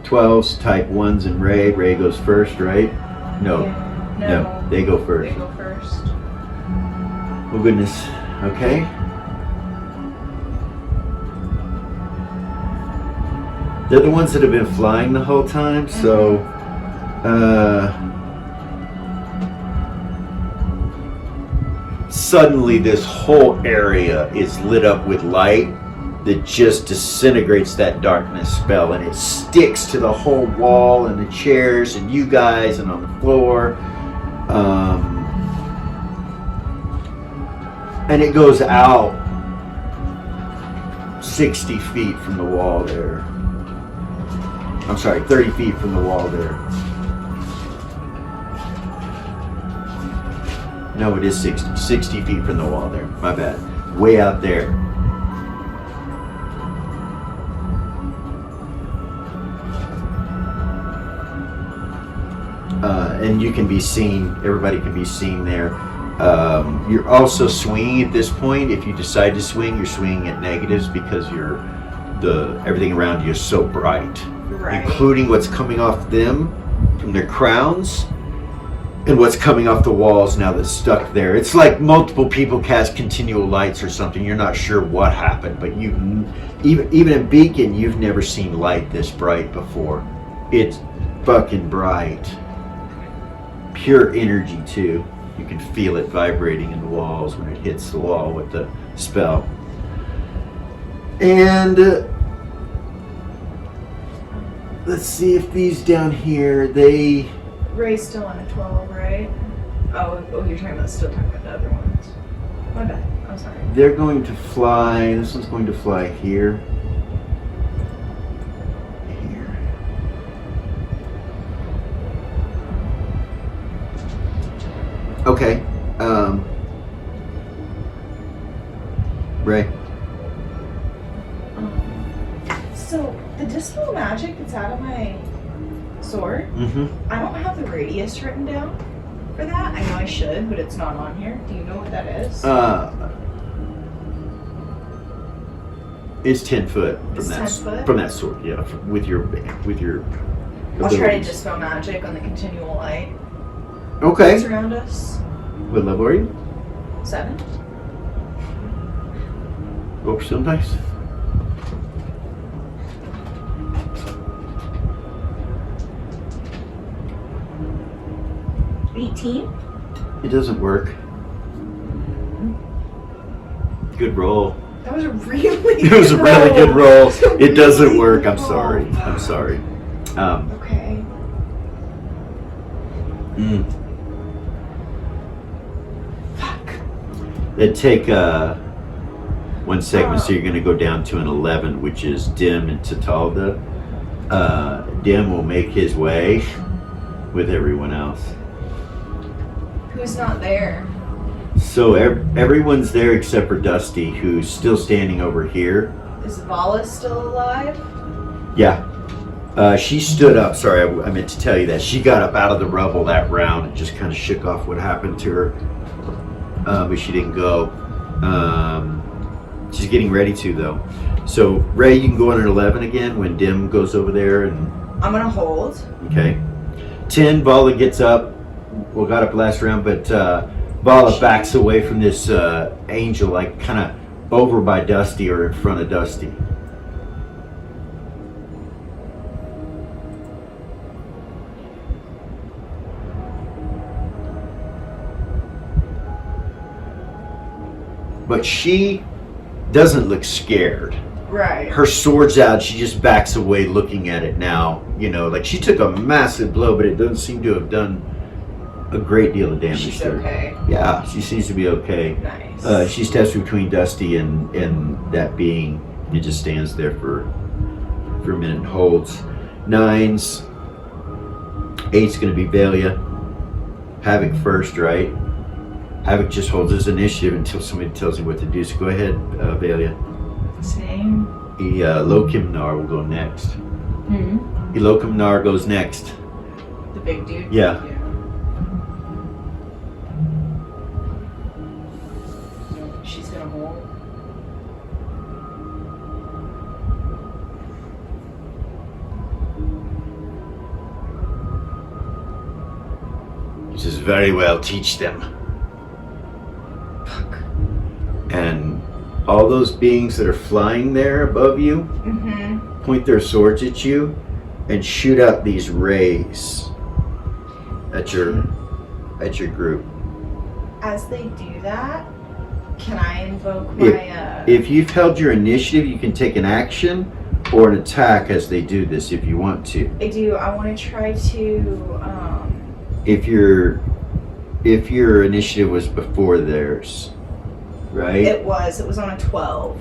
Twelves, type 1s, and Ray. Ray goes first, right? No, they go first. They go first. Oh goodness. Okay. They're the ones that have been flying the whole time, so suddenly this whole area is lit up with light that just disintegrates that darkness spell, and it sticks to the whole wall and the chairs and you guys and on the floor. And it goes out 60 feet from the wall there. I'm sorry, 30 feet from the wall there. No, it is 60 feet from the wall there. My bad. Way out there. And you can be seen, everybody can be seen there. You're also swinging at this point. If you decide to swing, you're swinging at negatives because everything around you is so bright. Right. Including what's coming off them from their crowns and what's coming off the walls now that's stuck there. It's like multiple people cast continual lights or something. You're not sure what happened, but even in Beacon, you've never seen light this bright before. It's fucking bright. Pure energy too. You can feel it vibrating in the walls when it hits the wall with the spell. And let's see if these down here, Ray's still on a 12, right? Oh, you're still talking about the other ones. My bad. I'm sorry. they're going to fly, this one's going to fly here. Here. Okay. Ray. So the dispel magic that's out of my sword, Mm-hmm. I don't have the radius written down for that. I know I should, but it's not on here. Do you know what that is? It's 10 foot from It's that 10 foot? from that sword. Yeah, with your I'll try to abilities. dispel magic on the continual light that's Okay. around us. What level are you? 7. Roll for some dice. It doesn't work. Good roll. That was a really It was a really good roll. It was a It doesn't really work. good I'm sorry. roll. I'm sorry. Okay. Fuck. It'd take 1 segment, so you're going to go down to an 11, which is Dim and Tatalda. Dim will make his way with everyone else. Who's not there? So everyone's there except for Dusty, who's still standing over here. Is Vala still alive? Yeah. She stood up. Sorry, I meant to tell you that. She got up out of the rubble that round and just kind of shook off what happened to her. But she didn't go. She's getting ready to, though. So, Ray, you can go on an 11 again when Dim goes over there. And I'm gonna hold. okay. 10, Vala gets up. Well, got up last round, but Vala backs away from this angel, like kind of over by Dusty or in front of Dusty. But she doesn't look scared. Right. Her sword's out. She just backs away looking at it now. You know, like she took a massive blow, but it doesn't seem to have done a great deal of damage She's to her. okay. Yeah, she seems to be okay. Nice. She steps between Dusty and that being. It just stands there for a minute and holds. 9s. 8's going to be Valia. Havoc first, right? Havoc just holds his initiative until somebody tells him what to do. So go ahead, Valia. Same. Lokimnar will go next. Hmm. Lokimnar goes next. The big dude. Yeah. She's gonna hold. He says, very well, teach them. Fuck. And all those beings that are flying there above you Mm-hmm. point their swords at you and shoot out these rays at your group. As they do that, Can I invoke my If you've held your initiative, you can take an action or an attack as they do this if you want to. I do. I want to try to. If your initiative was before theirs, right? It was on a 12.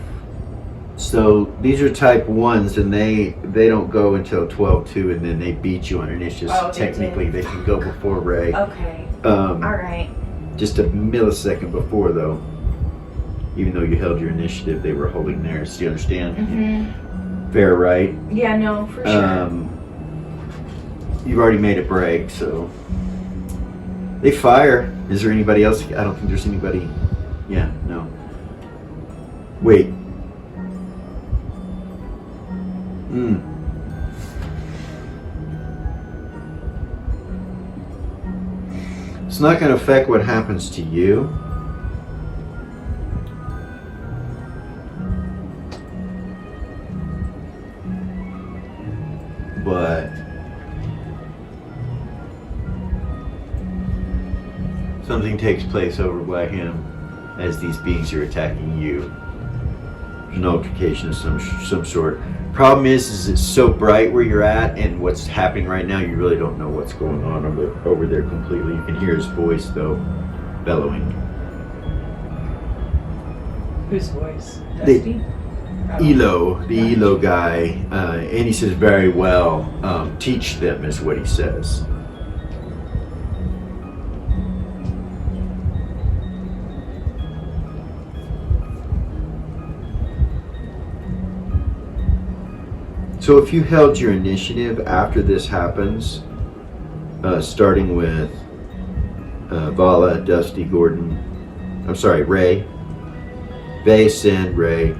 So these are type 1s, and they don't go until 12-2, and then they beat you on initiative. Oh, So technically, did. they can go before Ray. Okay. All right. Just a millisecond before, though. Even though you held your initiative, they were holding theirs. Do you understand? Mhm. Fair, right? Yeah. No, for sure. You've already made a break, so they fire. Is there anybody else? I don't think there's anybody. Yeah, no. Wait. It's not going to affect what happens to you. But something takes place over by him as these beings are attacking you. There's an altercation of some sort. Problem is it's so bright where you're at, and what's happening right now, you really don't know what's going on over there completely. You can hear his voice though, bellowing. Whose voice? The- Dusty? Elo, the Elo guy, and he says very well. Teach them is what he says. So if you held your initiative after this happens, starting with Vala, Dusty, Gordon, I'm sorry, Ray, Vay, Sin, Ray,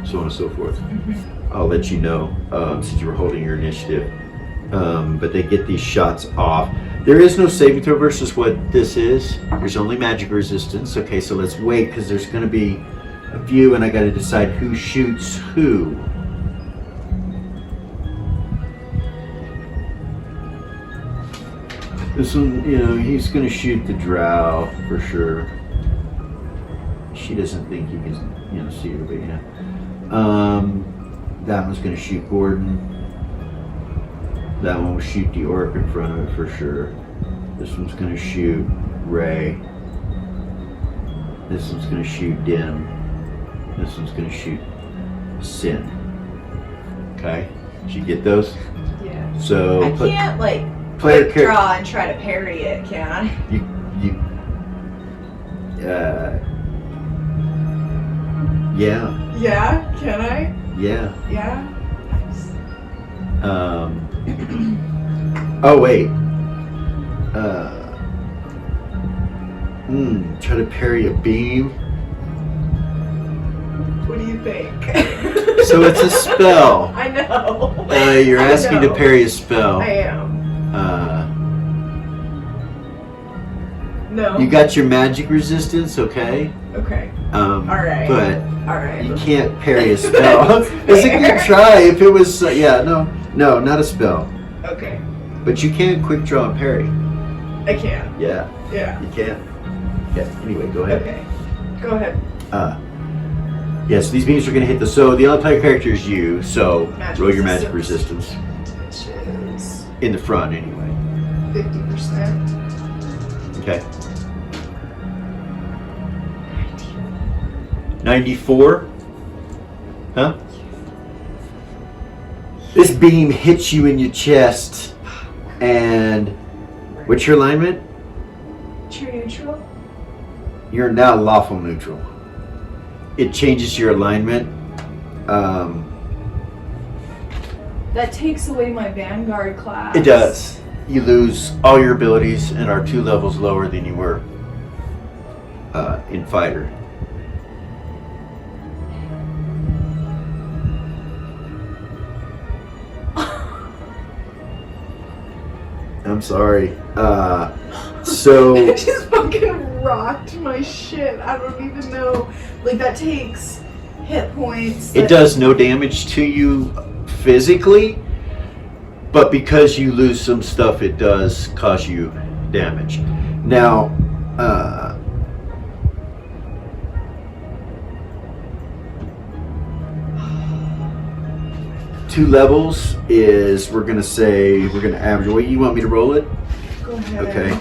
so on and so forth. I'll let you know since you were holding your initiative. But they get these shots off. There is no saving throw versus what this is. There's only magic resistance. Okay, so let's wait because there's going to be a few, and I got to decide who shoots who. This one, he's going to shoot the drow for sure. She doesn't think he can, see her, but yeah. That one's going to shoot Gordon. That one will shoot the orc in front of it for sure. This one's going to shoot Ray. This one's going to shoot Dim. This one's going to shoot Sin. Okay? Did you get those? Yeah. So I can't player quick draw and try to parry it, can I? Yeah. Yeah. Can I? Yeah. Yeah. Nice. Oh wait. Try to parry a beam. What do you think? So it's a spell. I know. You're I asking to know. parry a spell. I am. No. You got your magic resistance, okay? Okay. All right. But All right. you can't parry a spell. It's a good try. If it was, no, not a spell. Okay. But you can quick draw and parry. I can. Yeah, Yeah. you can. Yeah. Anyway, go ahead. Okay. Go ahead. Yes, these beams are going to hit so the only player character is you, so Magic roll your magic resistance. Which is In the front, anyway. 50%. Okay. 94? Huh? This beam hits you in your chest, and what's your alignment? True neutral. You're now lawful neutral. It changes your alignment. That takes away my Vanguard class. It does. You lose all your abilities and are 2 levels lower than you were in fighter. I'm sorry. So It just fucking rocked my shit. I don't even know. That takes hit points. it does no damage to you physically, but because you lose some stuff, it does cause you damage. Now, 2 levels is we're gonna average. What you want me to roll it? Go ahead. Okay.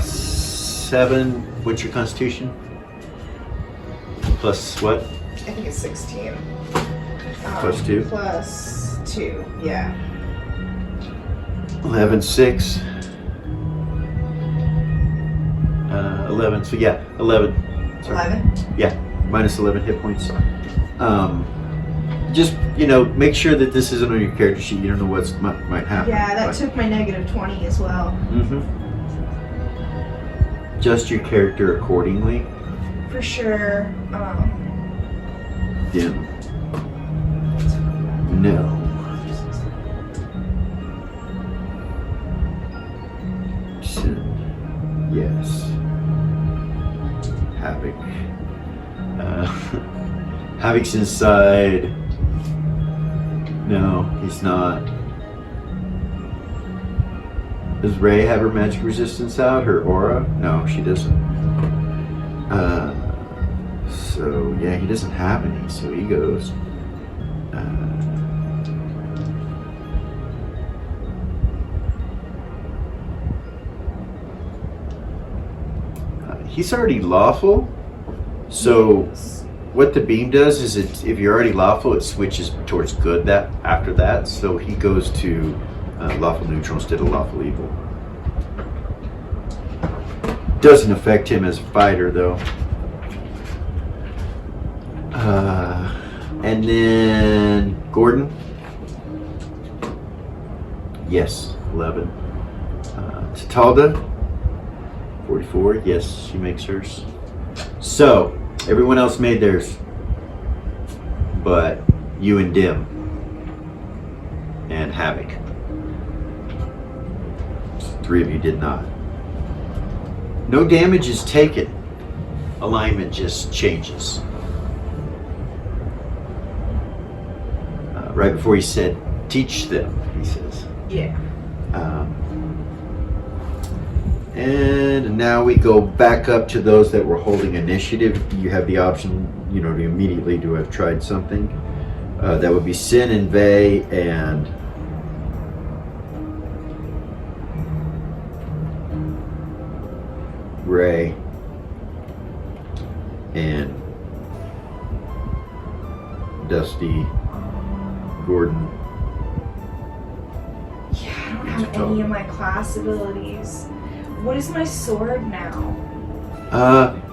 7. What's your constitution? Plus what? I think it's 16. Plus 2? Plus 2, yeah. 11, 6. 11. So yeah, 11. Sorry. 11? Yeah, minus 11 hit points. Just, make sure that this isn't on your character sheet. You don't know what might happen. Yeah, that took my negative 20 as well. Mm-hmm. Adjust your character accordingly. For sure. Dim. No. Sin. Yes. Havoc. Havoc's inside. No, he's not. Does Ray have her magic resistance out? Her aura? No, she doesn't. So yeah, he doesn't have any. So he goes. He's already lawful. So what the beam does is, if you're already lawful, it switches towards good after that. So he goes to lawful neutral instead of lawful evil. Doesn't affect him as a fighter though. And then Gordon. Yes, 11. Tatalda. 44. Yes, she makes hers. So everyone else made theirs, but you and Dim and Havoc. 3 of you did not. No damage is taken. Alignment just changes. Right before he said, "Teach them," he says. Yeah. And now we go back up to those that were holding initiative. You have the option, to immediately to have tried something. That would be Sin and Vey and Ray and Dusty, Gordon. Yeah, I don't have any of my class abilities. What is my sword now?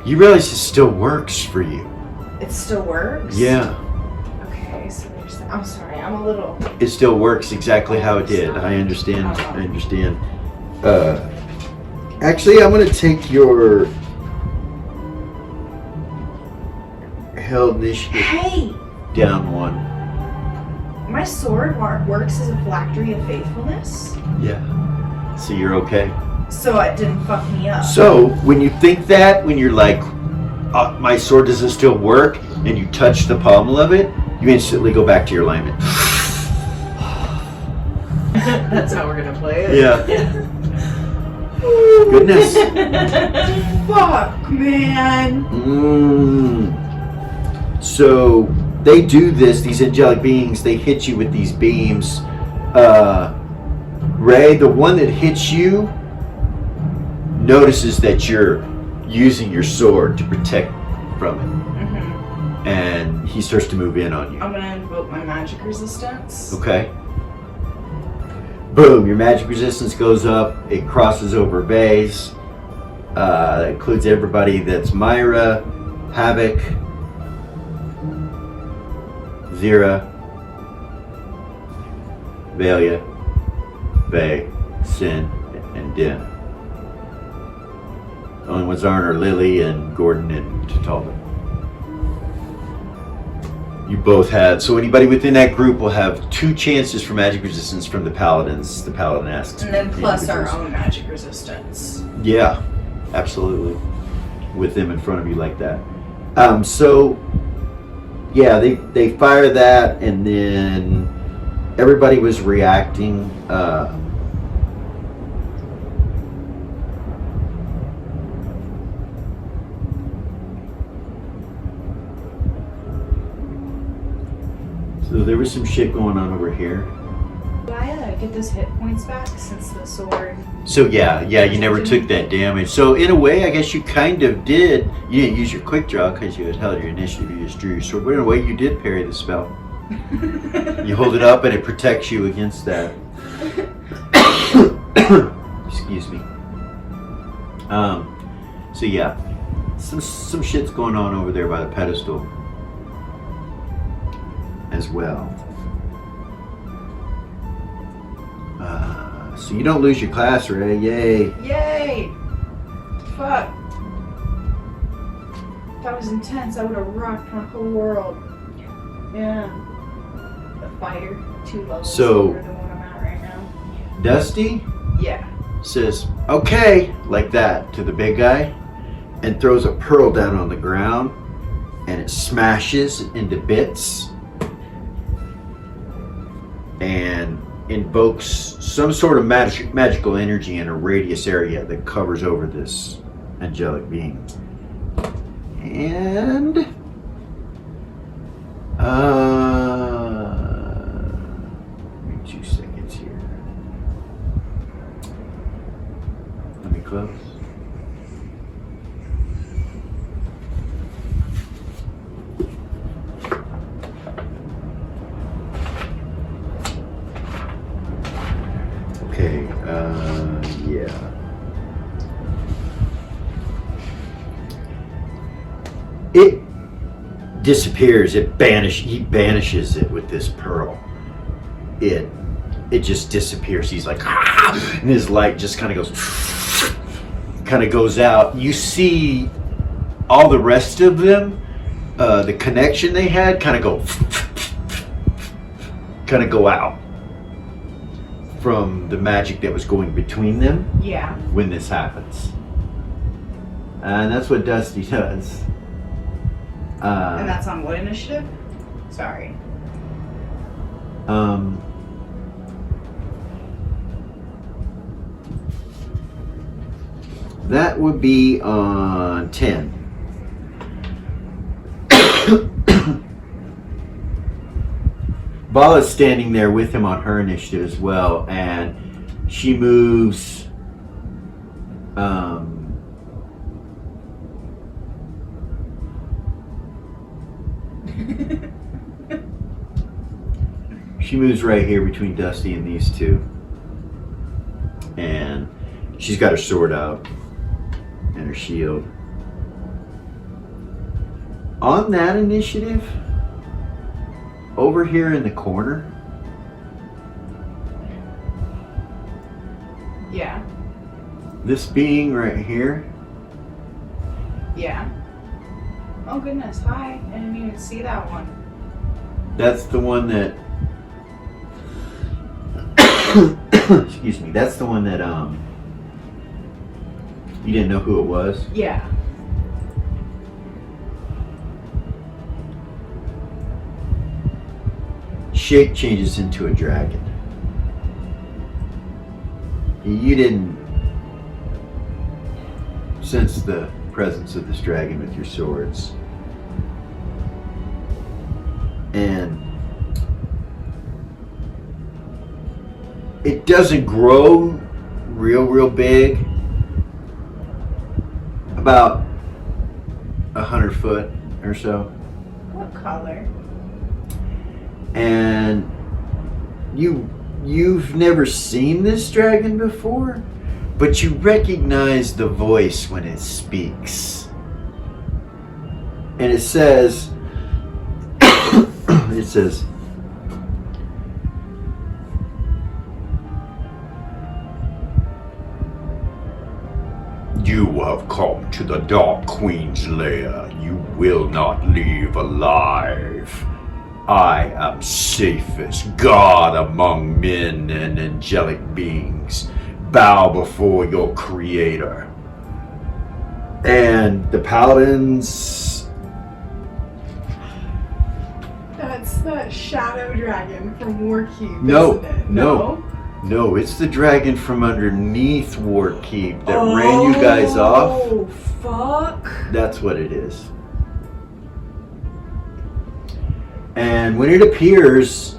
You realize it still works for you. It still works? Yeah. Okay, so there's that. I'm sorry, I'm a little... It still works exactly how it did. I understand. I understand. Actually, I'm going to take your held initiative Hey! down 1. My sword works as a phylactery of faithfulness? Yeah. So you're okay. So it didn't fuck me up. So when you think that, when you're like, my sword doesn't still work, and you touch the pommel of it, you instantly go back to your alignment. That's how we're gonna play it. Yeah. Goodness. Fuck, man. So they do this, these angelic beings, they hit you with these beams. Ray, the one that hits you, notices that you're using your sword to protect from it. Mm-hmm. And he starts to move in on you. I'm gonna invoke my magic resistance. Okay. Boom, your magic resistance goes up. It crosses over Vey's. That includes everybody that's Myra, Havoc, Zira, Valia, Vey, Sin, and Dim. The only ones aren't are Lily and Gordon and Tatalda. You both had, so anybody within that group will have 2 chances for magic resistance from the paladins. The paladin asks. And then the plus our individuals. own magic resistance. Yeah, absolutely. With them in front of you like that. So, yeah, they fire that, and then everybody was reacting. So there was some shit going on over here. Do I get those hit points back since the sword? So yeah, you never took that damage. So in a way, I guess you kind of did. You didn't use your quick draw because you had held your initiative. You just drew your sword. But in a way, you did parry the spell. You hold it up and it protects you against that. Excuse me. So yeah, some shit's going on over there by the pedestal as well. So you don't lose your class, Ray. Yay! Yay! Fuck. That was intense. I would have rocked my whole world. Yeah. The fighter, 2 levels So- over than what I'm at right now. Dusty Yeah. says, okay, like that to the big guy, and throws a pearl down on the ground, and it smashes into bits and invokes some sort of magical energy in a radius area that covers over this angelic being. And give me 2 seconds here. Let me close. Okay, yeah. It disappears. He banishes it with this pearl. It just disappears. He's like, ah! And his light just kind of goes out. You see all the rest of them, the connection they had kind of go out from the magic that was going between them Yeah. when this happens. And that's what Dusty does. And that's on what initiative? Sorry. That would be on 10. Bala's standing there with him on her initiative as well, and she moves she moves right here between Dusty and these two, and she's got her sword out and her shield. On that initiative, over here in the corner, Yeah. this being right here, Yeah. Oh goodness, hi. I didn't even see that one. that's the one that excuse me, that's the one that you didn't know who it was. Yeah. Shape changes into a dragon. You didn't sense the presence of this dragon with your swords. And it doesn't grow real big. About 100 foot or so. What color? And you've never seen this dragon before, but you recognize the voice when it speaks. And it says, "You have come to the Dark Queen's lair. You will not leave alive. I am safest God among men and angelic beings. Bow before your creator." And the paladins, That's that shadow dragon from Warkeep, No, isn't it? no, it's the dragon from underneath Warkeep that ran you guys off. Oh, fuck. That's what it is. And when it appears,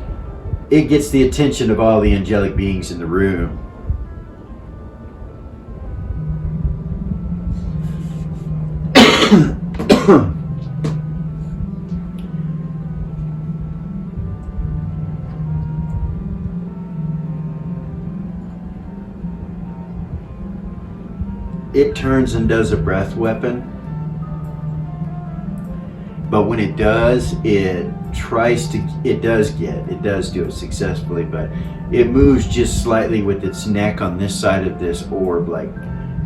it gets the attention of all the angelic beings in the room. It turns and does a breath weapon. But when it does, it does do it successfully, but it moves just slightly with its neck on this side of this orb like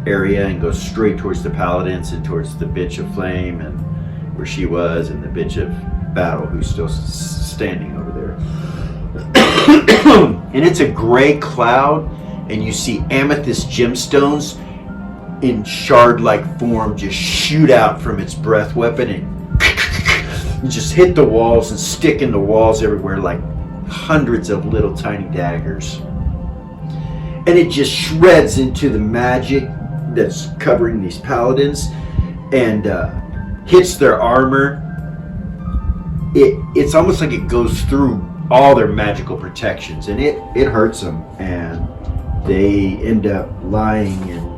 area and goes straight towards the paladins and towards the bitch of flame and where she was, and the bitch of battle who's still standing over there. And it's a gray cloud, and you see amethyst gemstones in shard-like form just shoot out from its breath weapon and just hit the walls and stick in the walls everywhere like hundreds of little tiny daggers. And it just shreds into the magic that's covering these paladins and hits their armor. It's almost like it goes through all their magical protections, and it hurts them, and they end up lying in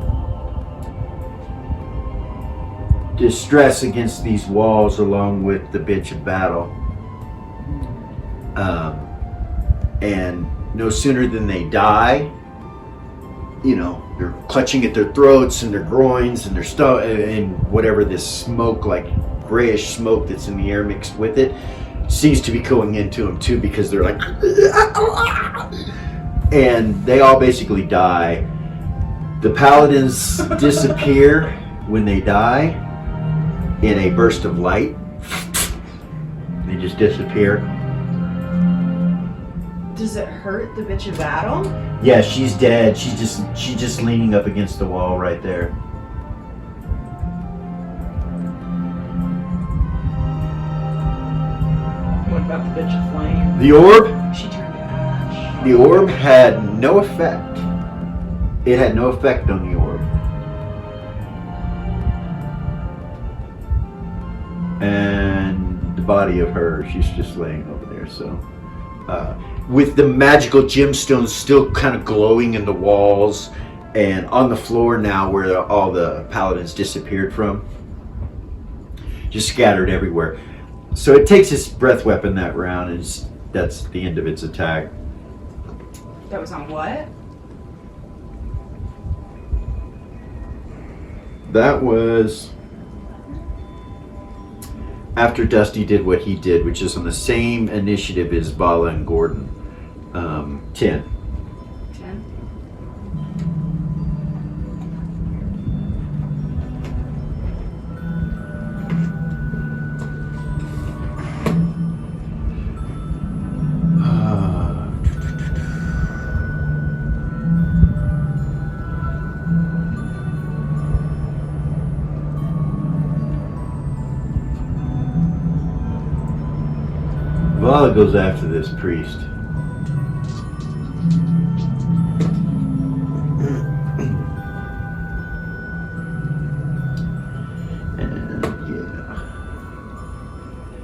distress against these walls along with the bitch of battle. And no sooner than they die, you know, they're clutching at their throats and their groins and their stuff, and whatever this smoke, like grayish smoke that's in the air mixed with it, seems to be going into them too, because they're like, and they all basically die. The paladins disappear when they die in a burst of light. They just disappear. Does it hurt the bitch of battle? Yeah, she's dead. She's just leaning up against the wall right there. What about the bitch of flame? The orb? She turned to ash. The orb had no effect. It had no effect on the orb. And the body of her, she's just laying over there. So with the magical gemstones still kind of glowing in the walls and on the floor now where all the paladins disappeared from, just scattered everywhere. So it takes its breath weapon that round, and that's the end of its attack. That was on what? That was after Dusty did what he did, which is on the same initiative as Bala and Gordon. 10. 10. Bala goes after this priest.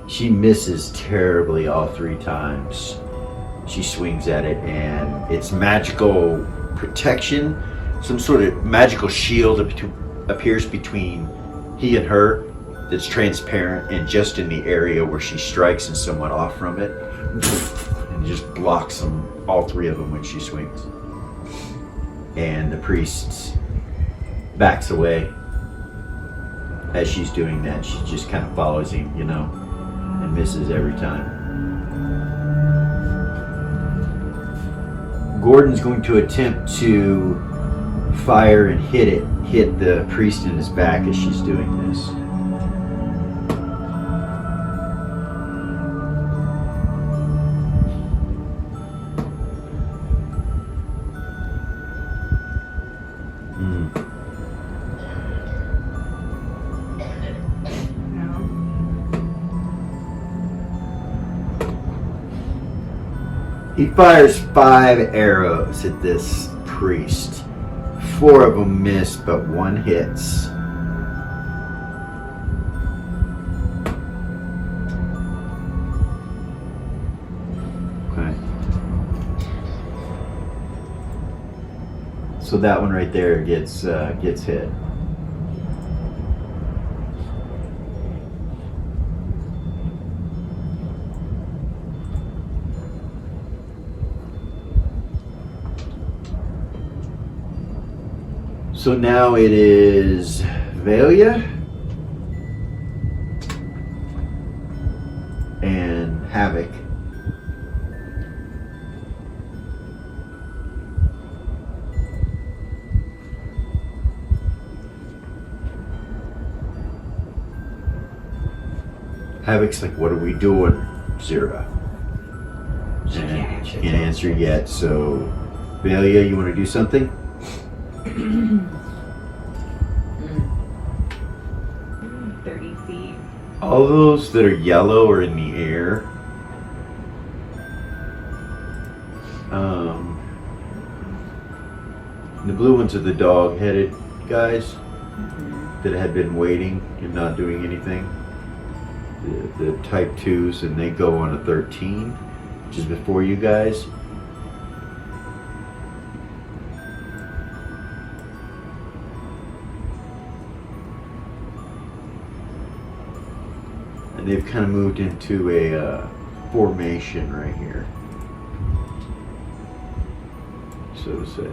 She misses terribly all 3 times. She swings at it, and its magical protection, some sort of magical shield appears between he and her that's transparent, and just in the area where she strikes and somewhat off from it, and just blocks them, all 3 of them, when she swings. And the priest backs away. As she's doing that, she just kind of follows him, you know, and misses every time. Gordon's going to attempt to fire and hit the priest in his back as she's doing this. He fires 5 arrows at this priest. 4 of them miss, but 1 hits. So that one right there gets hit. So now it is Velia and Havoc. Havoc's like, what are we doing, Zira? And she can't answer yet, so Velia, you want to do something? 30 feet. All those that are yellow are in the air. The blue ones are the dog-headed guys that had been waiting and not doing anything. The type 2s, and they go on a 13, which is before you guys. And they've kind of moved into a formation right here, so to say.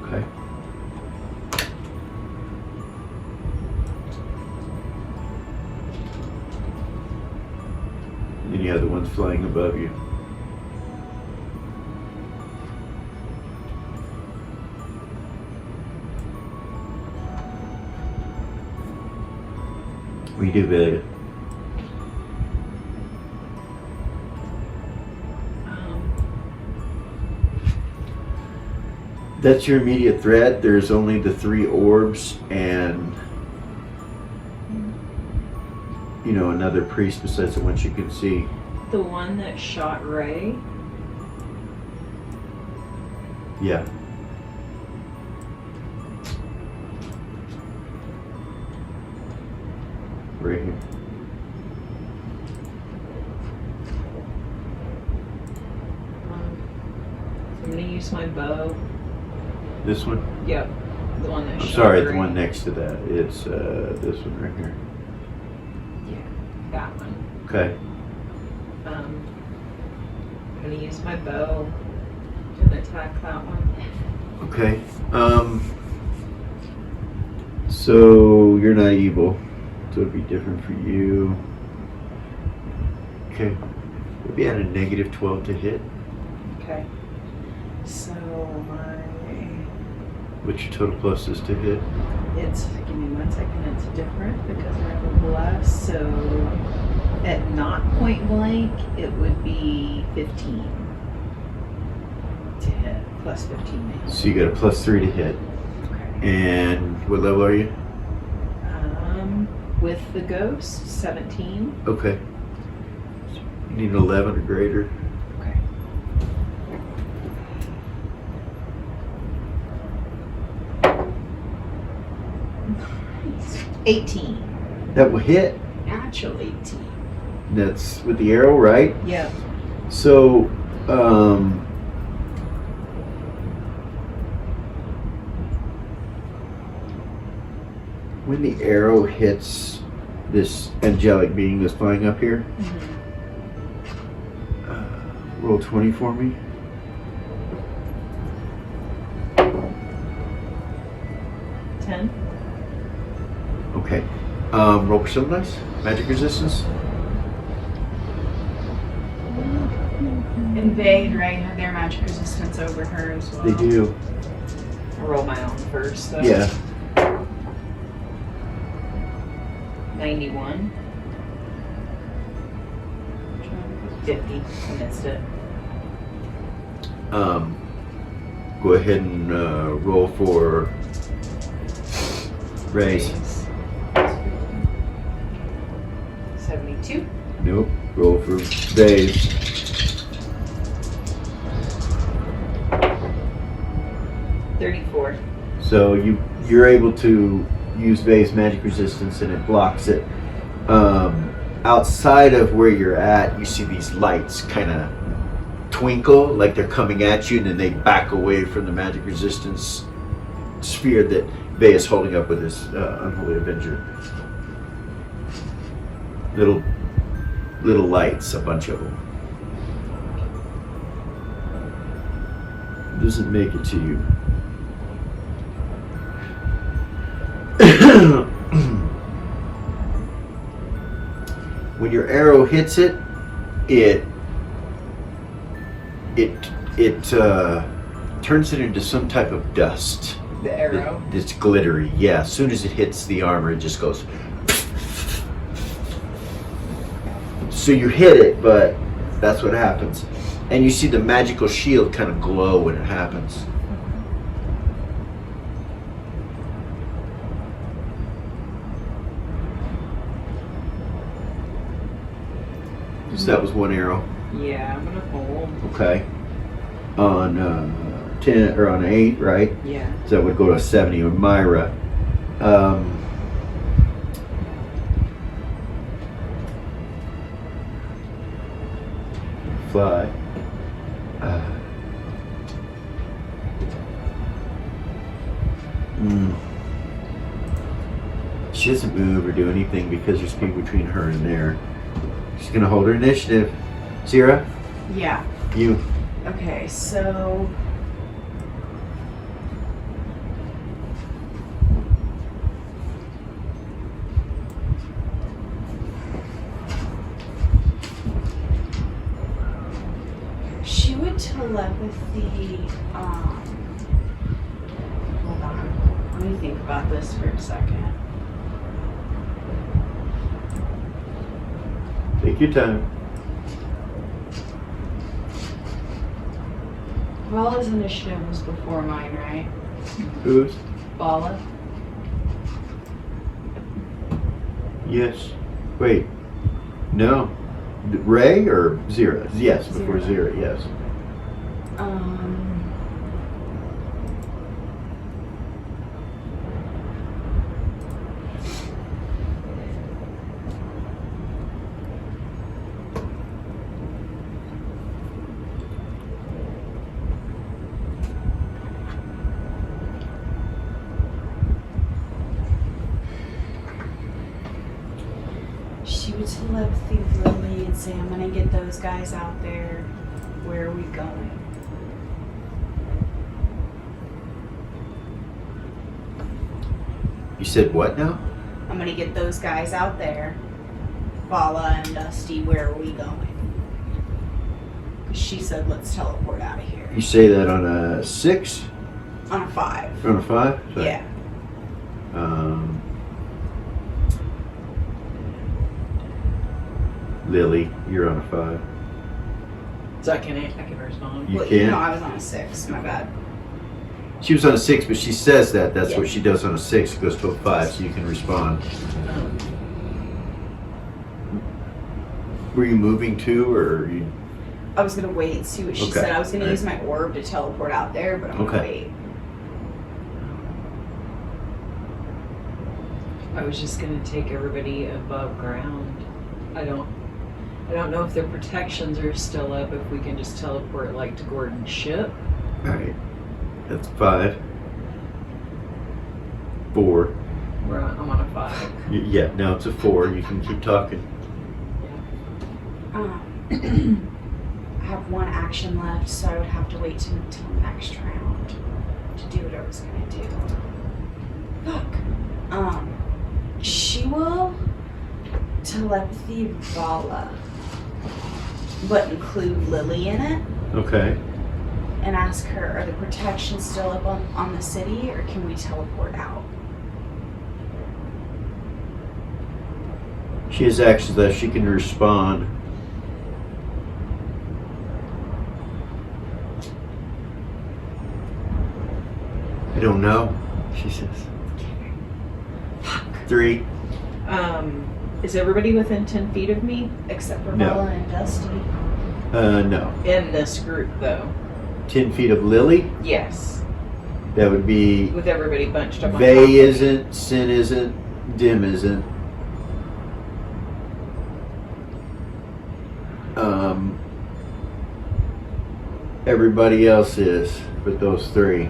Okay. And you have the ones flying above you. We do better. That's your immediate threat. There's only the 3 orbs and, you know, another priest besides the ones you can see. The one that shot Ray. Yeah. Right here. I'm gonna use my bow. This one? Yep. The one that I'm shot sorry, Ray. the one next to that. It's this one right here. Yeah, that one. Okay. I'm gonna use my bow to attack that one. Okay. So you're not evil, so it'd be different for you. Okay. We'll be at a negative 12 to hit. Okay. So my What's your total pluses to hit? it's give me 1 second. It's different because I have a bless. So at not point blank, it would be 15 to hit plus 15 to hit. So you got a +3 to hit. Okay. And what level are you? With the ghost, 17. Okay. You need an 11 or greater. Okay. Nice. 18. That will hit. Natural 18. That's with the arrow, right? Yep. So, when the arrow hits this angelic being that's flying up here, roll 20 for me. Ten. Okay. Roll for some dice. Magic resistance. And they, right, have their magic resistance over her as well. They do. I'll roll my own first. So. Yeah. 91. 50. I missed it. Go ahead and roll for raise. 72. Nope. Roll for vase. 30. 34. So you're able to use Vay's magic resistance and it blocks it. Outside of where you're at, you see these lights kind of twinkle like they're coming at you, and then they back away from the magic resistance sphere that Vay is holding up with his unholy avenger. Little lights, a bunch of them. Doesn't make it to you. When your arrow hits it, it turns it into some type of dust. The arrow. It's glittery. Yeah, as soon as it hits the armor, it just goes. So you hit it, but that's what happens. And you see the magical shield kind of glow when it happens. So that was one arrow. Yeah, I'm gonna hold. Okay. On 10 or on 8, right? Yeah. So that would go to 70 with Myra. Fly. She doesn't move or do anything because there's people between her and there. She's gonna hold her initiative. Zira, Yeah. you. Okay, so she would telepathy. Hold on. Let me think about this for a second. Take your time. Vala's initiative was before mine, right? Who's? Vala. Yes. Wait. No. Ray or Zira? Yes, before Zira, yes. She would telepathy Lily and say, I'm gonna get those guys out there. Where are we going? You said what now? I'm gonna get those guys out there. Vala and Dusty, where are we going? She said, let's teleport out of here. You say that on a 6? On a 5. On a 5? Sorry. Yeah. Lily, you're on a 5. So I can respond. You Well, can? No, I was on a 6. My bad. She was on a 6, but she says that. That's Yeah. what she does on a 6. It goes to a 5, so you can respond. Were you moving to, or you? I was gonna wait and see what she Okay. said. I was gonna Alright. use my orb to teleport out there, but I'm gonna Okay. wait. I was just gonna take everybody above ground. I don't know if their protections are still up, if we can just teleport like to Gordon's ship. Alright. That's 5. 4. I'm on a 5. Yeah, now it's a 4. You can keep talking. I have one action left, so I would have to wait until next round to do what I was gonna do. Fuck. She will telepathy Vala, but include Lily in it, Okay. and ask her, are the protections still up on the city, or can we teleport out? She has actions that she can respond. I don't know, she says. 3. Is everybody within 10 feet of me? Except for No. Vala and Dusty. No. In this group, though. 10 feet of Lily? Yes. That would be with everybody bunched up on top of Vey me. isn't, Sin isn't, Dim isn't. Everybody else is, but those three.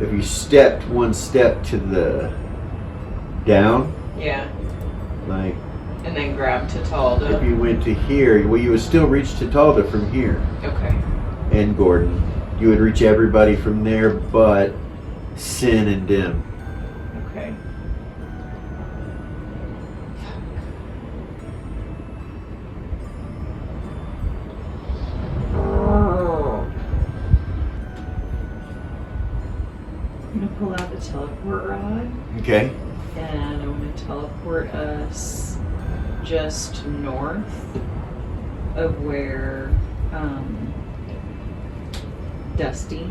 If you stepped one step to the down, Yeah, like and then grab if Tatalda. you went to here, well, you would still reach Tatalda from here, Okay. and Gordon. You would reach everybody from there, but Sin and Dim. Okay. I'm gonna pull out the teleport rod, Okay. and I'm gonna teleport us just north of where Dusty.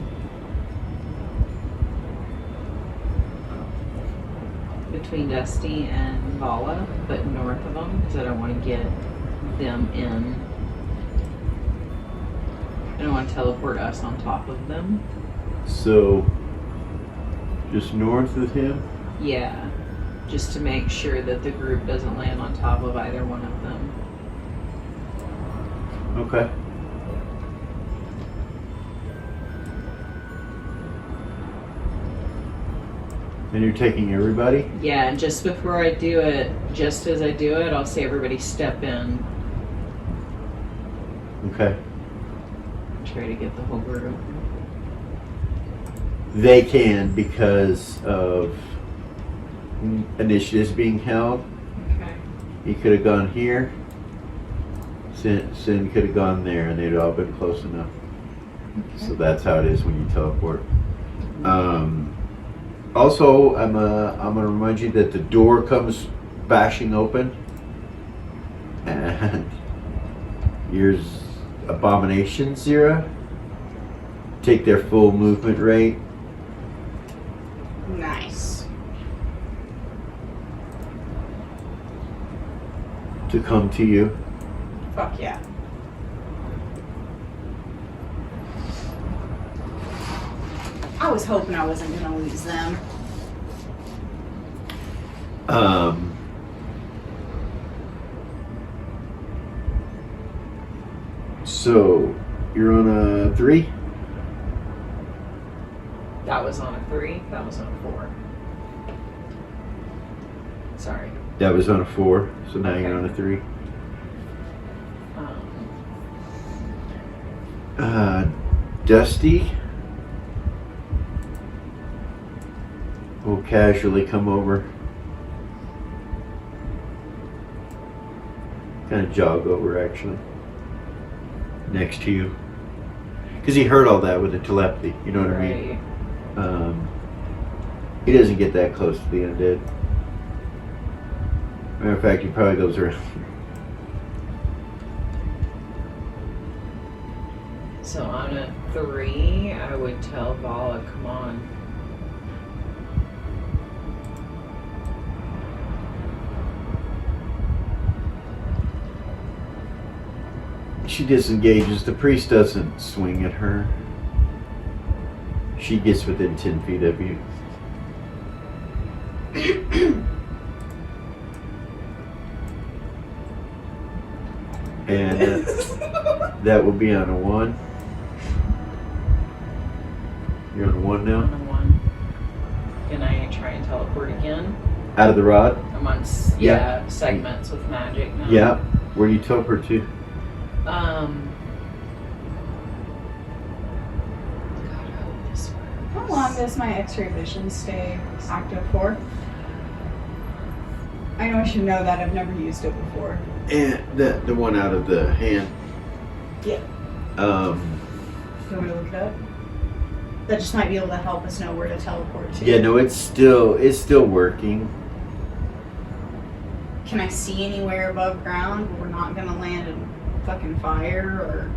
Between Dusty and Vala, but north of them, because I don't want to get them in. I don't want to teleport us on top of them. So, just north of him. Yeah, just to make sure that the group doesn't land on top of either one of them. Okay. And you're taking everybody? Yeah, and just before I do it, just as I do it, I'll say everybody step in. Okay. Try to get the whole group. They can because of initiatives being held. Okay. He could have gone here. Sin could have gone there, and they'd all been close enough. So that's how it is when you teleport. Also, I'm gonna remind you that the door comes bashing open, and here's Abomination Zira. Take their full movement rate. Nice. To come to you. Fuck yeah. I was hoping I wasn't gonna lose them. So you're on a 3? That was on a 3. That was on a 4. Sorry. That was on a 4, so now Okay. you're on a 3. Dusty will casually come over. Kind of jog over, actually. Next to you. Because he heard all that with the telepathy, you know what I mean? Right. He doesn't get that close to the undead. Matter of fact, he probably goes around. So on a 3, I would tell Vala, come on. She disengages. The priest doesn't swing at her. She gets within 10 feet of you. And that will be on a 1. You're on a 1 On now? a 1. Can I try and teleport again? Out of the rod? I'm on Yeah. segments with magic now. Yeah. Where do you teleport to? God, I hope this works. How long does my X-ray vision stay active for? I know I should know that. I've never used it before. And the one out of the hand. Yeah. Um, You want me to look it up? That just might be able to help us know where to teleport to. yeah, no, it's still working. Can I see anywhere above ground where we're not gonna land in fucking fire or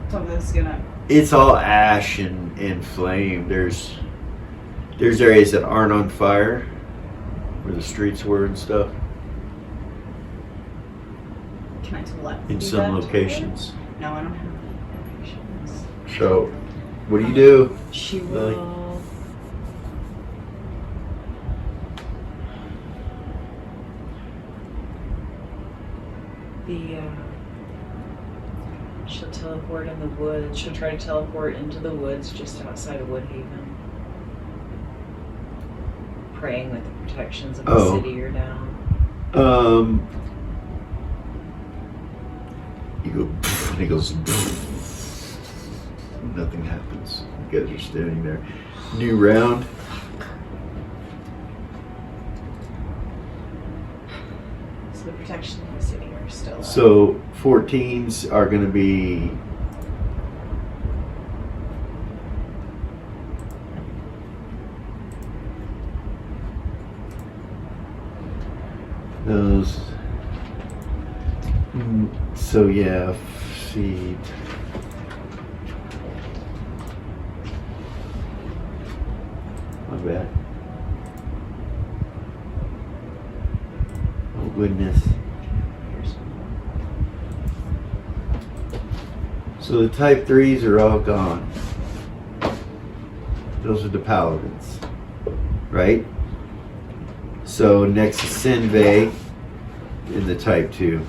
something's gonna? It's all ash and flame. There's areas that aren't on fire, where the streets were and stuff, Can I teleport in some locations. No, I don't have any locations. So What do you do? She Lily? will. She'll teleport in the woods. She'll try to teleport into the woods just outside of Woodhaven. Praying that the protections of the Oh. city are down. You go, and he goes, nothing happens. You guys are standing there. New round. So the protection of the city are still up. So 14s are going to be those. So yeah, see. My bad. Oh goodness. So the type 3s are all gone. Those are the paladins, right? So next is Sinvei in the type 2.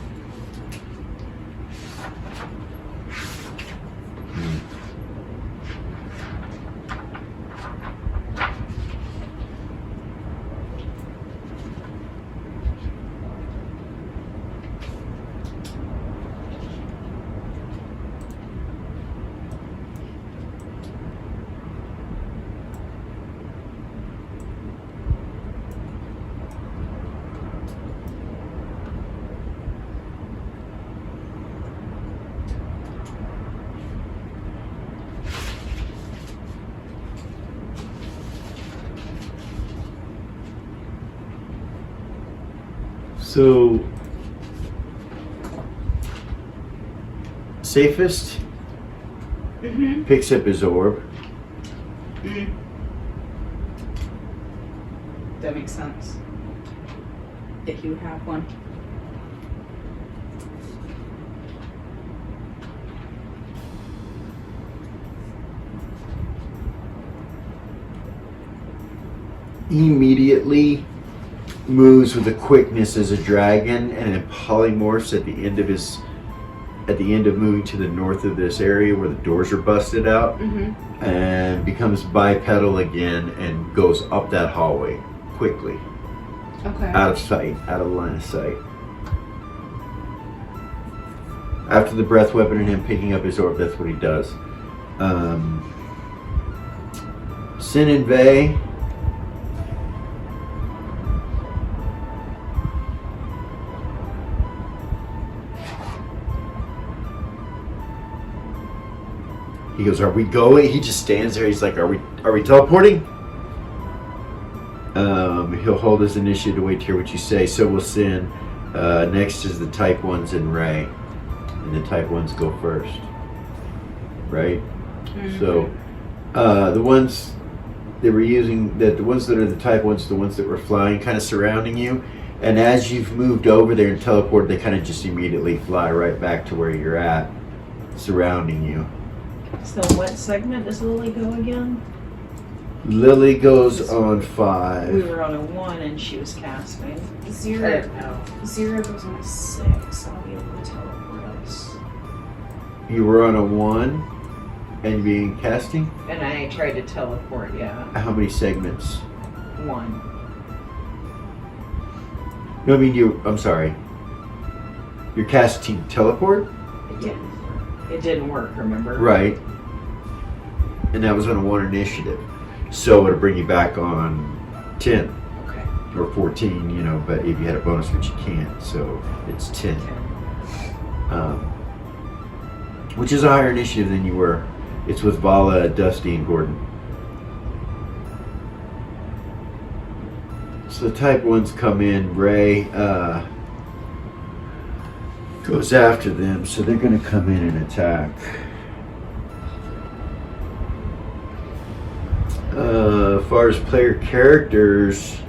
So, safest picks up his orb. That makes sense. If you have one. He immediately moves with a quickness as a dragon and then polymorphs at the end of moving to the north of this area where the doors are busted out, and becomes bipedal again and goes up that hallway quickly, Okay. out of sight, out of line of sight. After the breath weapon and him picking up his orb, that's what he does. Sin and Vey. He goes, "Are we going?" He just stands there. He's like, "Are we teleporting?" He'll hold his initiative to wait to hear what you say. So will Sin. Next is the Type 1s and Ray. And the Type 1s go first. Right? So, the ones they were using, the ones that are the Type 1s, the ones that were flying, kind of surrounding you. And as you've moved over there and teleported, they kind of just immediately fly right back to where you're at, surrounding you. So what segment does Lily go again? Lily goes on We 5. were on a 1 and she was casting. Zero No. goes on a 6. I'll be able to teleport us. You were on a 1 and being casting? And I tried to teleport, yeah. How many segments? 1. No, I mean I'm sorry. You're casting teleport? It didn't work, remember? Right. And that was on a 1 initiative. So it'll bring you back on 10 Okay. or 14, but if you had a bonus, which you can't, so it's 10. Which is a higher initiative than you were. It's with Vala, Dusty, and Gordon. So the Type 1s come in. Ray goes after them, so they're going to come in and attack. As far as player characters,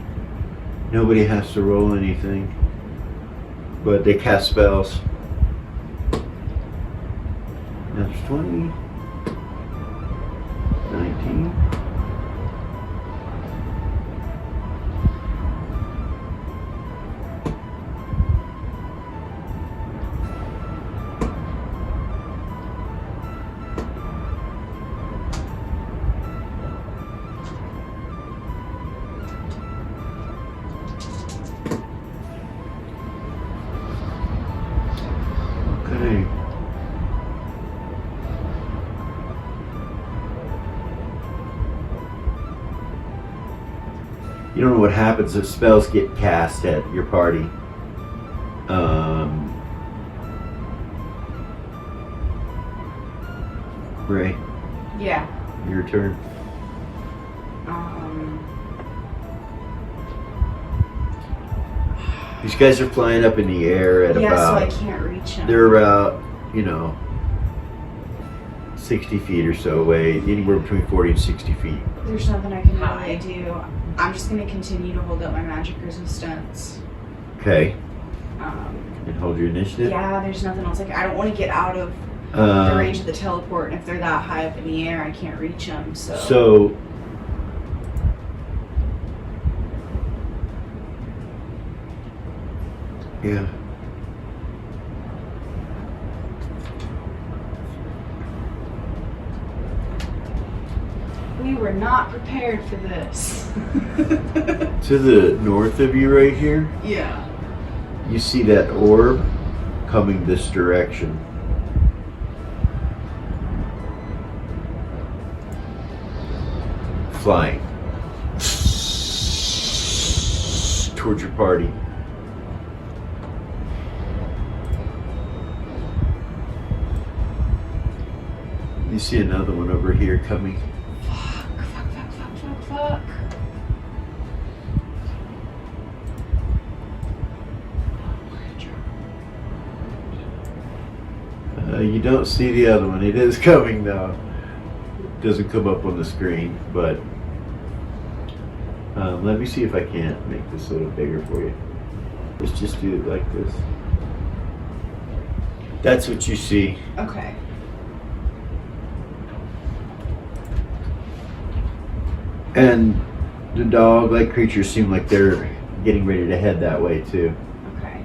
nobody has to roll anything, but they cast spells. That's 20. You don't know what happens if spells get cast at your party. Ray, Yeah. your turn. These guys are flying up in the air at Yeah, so I about, can't reach him. they're about, 60 feet or so away, anywhere between 40 and 60 feet. There's nothing I can Hi. really do. I'm just gonna continue to hold up my magic resistance. Okay, Um, and hold your initiative. yeah, there's nothing else. Like, I don't want to get out of the range of the teleport, and if they're that high up in the air, I can't reach them. So, yeah. we were not prepared for this. To the north of you right here, Yeah. you see that orb coming this direction. Flying towards your party. You see another one over here coming. Fuck. You don't see the other one. It is coming though. Doesn't come up on the screen, but let me see if I can't make this a little bigger for you. Let's just do it like this. That's what you see. Okay. And the dog-like creatures seem like they're getting ready to head that way too. Okay.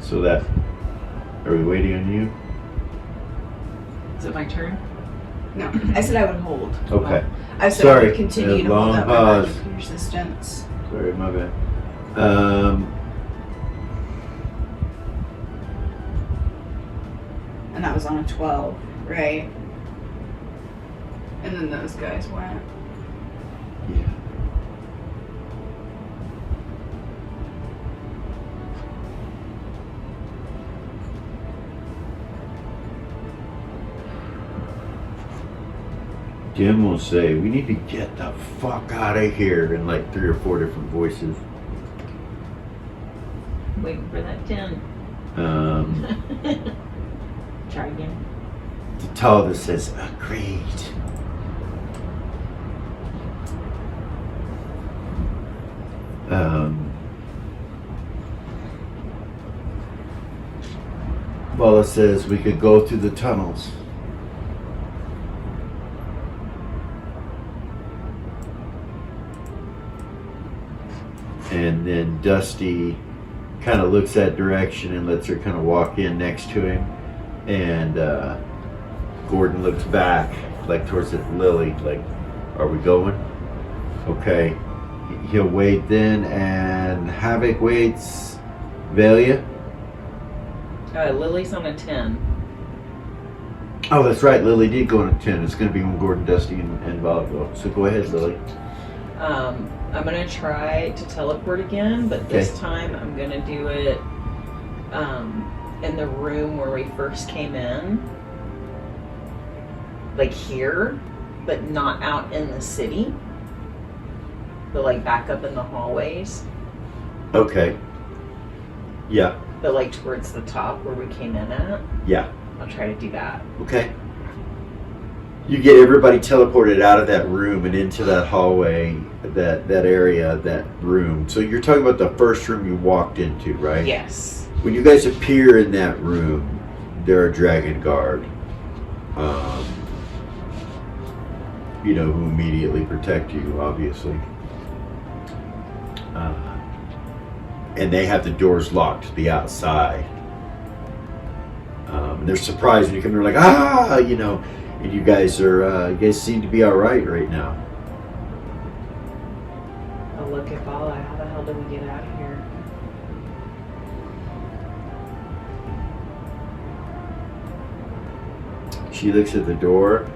So that, are we waiting on you? Is it my turn? No, I said I would hold. Okay. I said I Sorry, would continue to long hold up my pause. magic resistance. Sorry, my bad. And that was on a 12, right? And then those guys went. Yeah. Jim will say, we need to get the fuck out of here in like 3 or 4 different voices. Waiting for that 10. Try again. The tall that says, agreed. Bala says we could go through the tunnels. And then Dusty kind of looks that direction and lets her kind of walk in next to him. And Gordon looks back, like towards the Lily, like, are we going? Okay. He'll wait then, and Havoc waits. Velia? Lily's on a 10. Oh, that's right. Lily did go on a 10. It's going to be when Gordon, Dusty, and Bob go. So go ahead, Lily. I'm gonna try to teleport again, but this time I'm gonna do it in the room where we first came in. Like here, but not out in the city. But like back up in the hallways. Okay. Yeah. But like towards the top where we came in at. Yeah. I'll try to do that. Okay. You get everybody teleported out of that room and into that hallway, that area, that room. So you're talking about the first room you walked into, right? Yes. When you guys appear in that room, there are Dragon Guard, who immediately protect you, obviously. And they have the doors locked to the outside. And they're surprised when you come in. They're like, ah, you know. And you guys seem to be all right now. I'll look at Bala. How the hell do we get out of here? She looks at the door,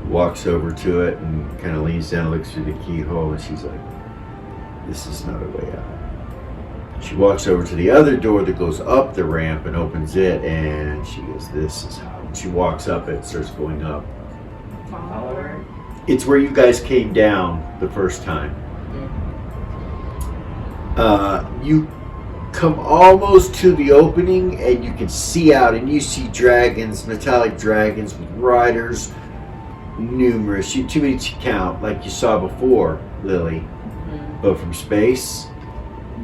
walks over to it, and kind of leans down, looks through the keyhole, and she's like, this is not a way out. She walks over to the other door that goes up the ramp and opens it, and she goes, this is how. And she walks up it, starts going up. Follow her. It's where you guys came down the first time. You come almost to the opening, and you can see out, and you see dragons, metallic dragons with riders, numerous. Too many to count, like you saw before, Lily, but from space.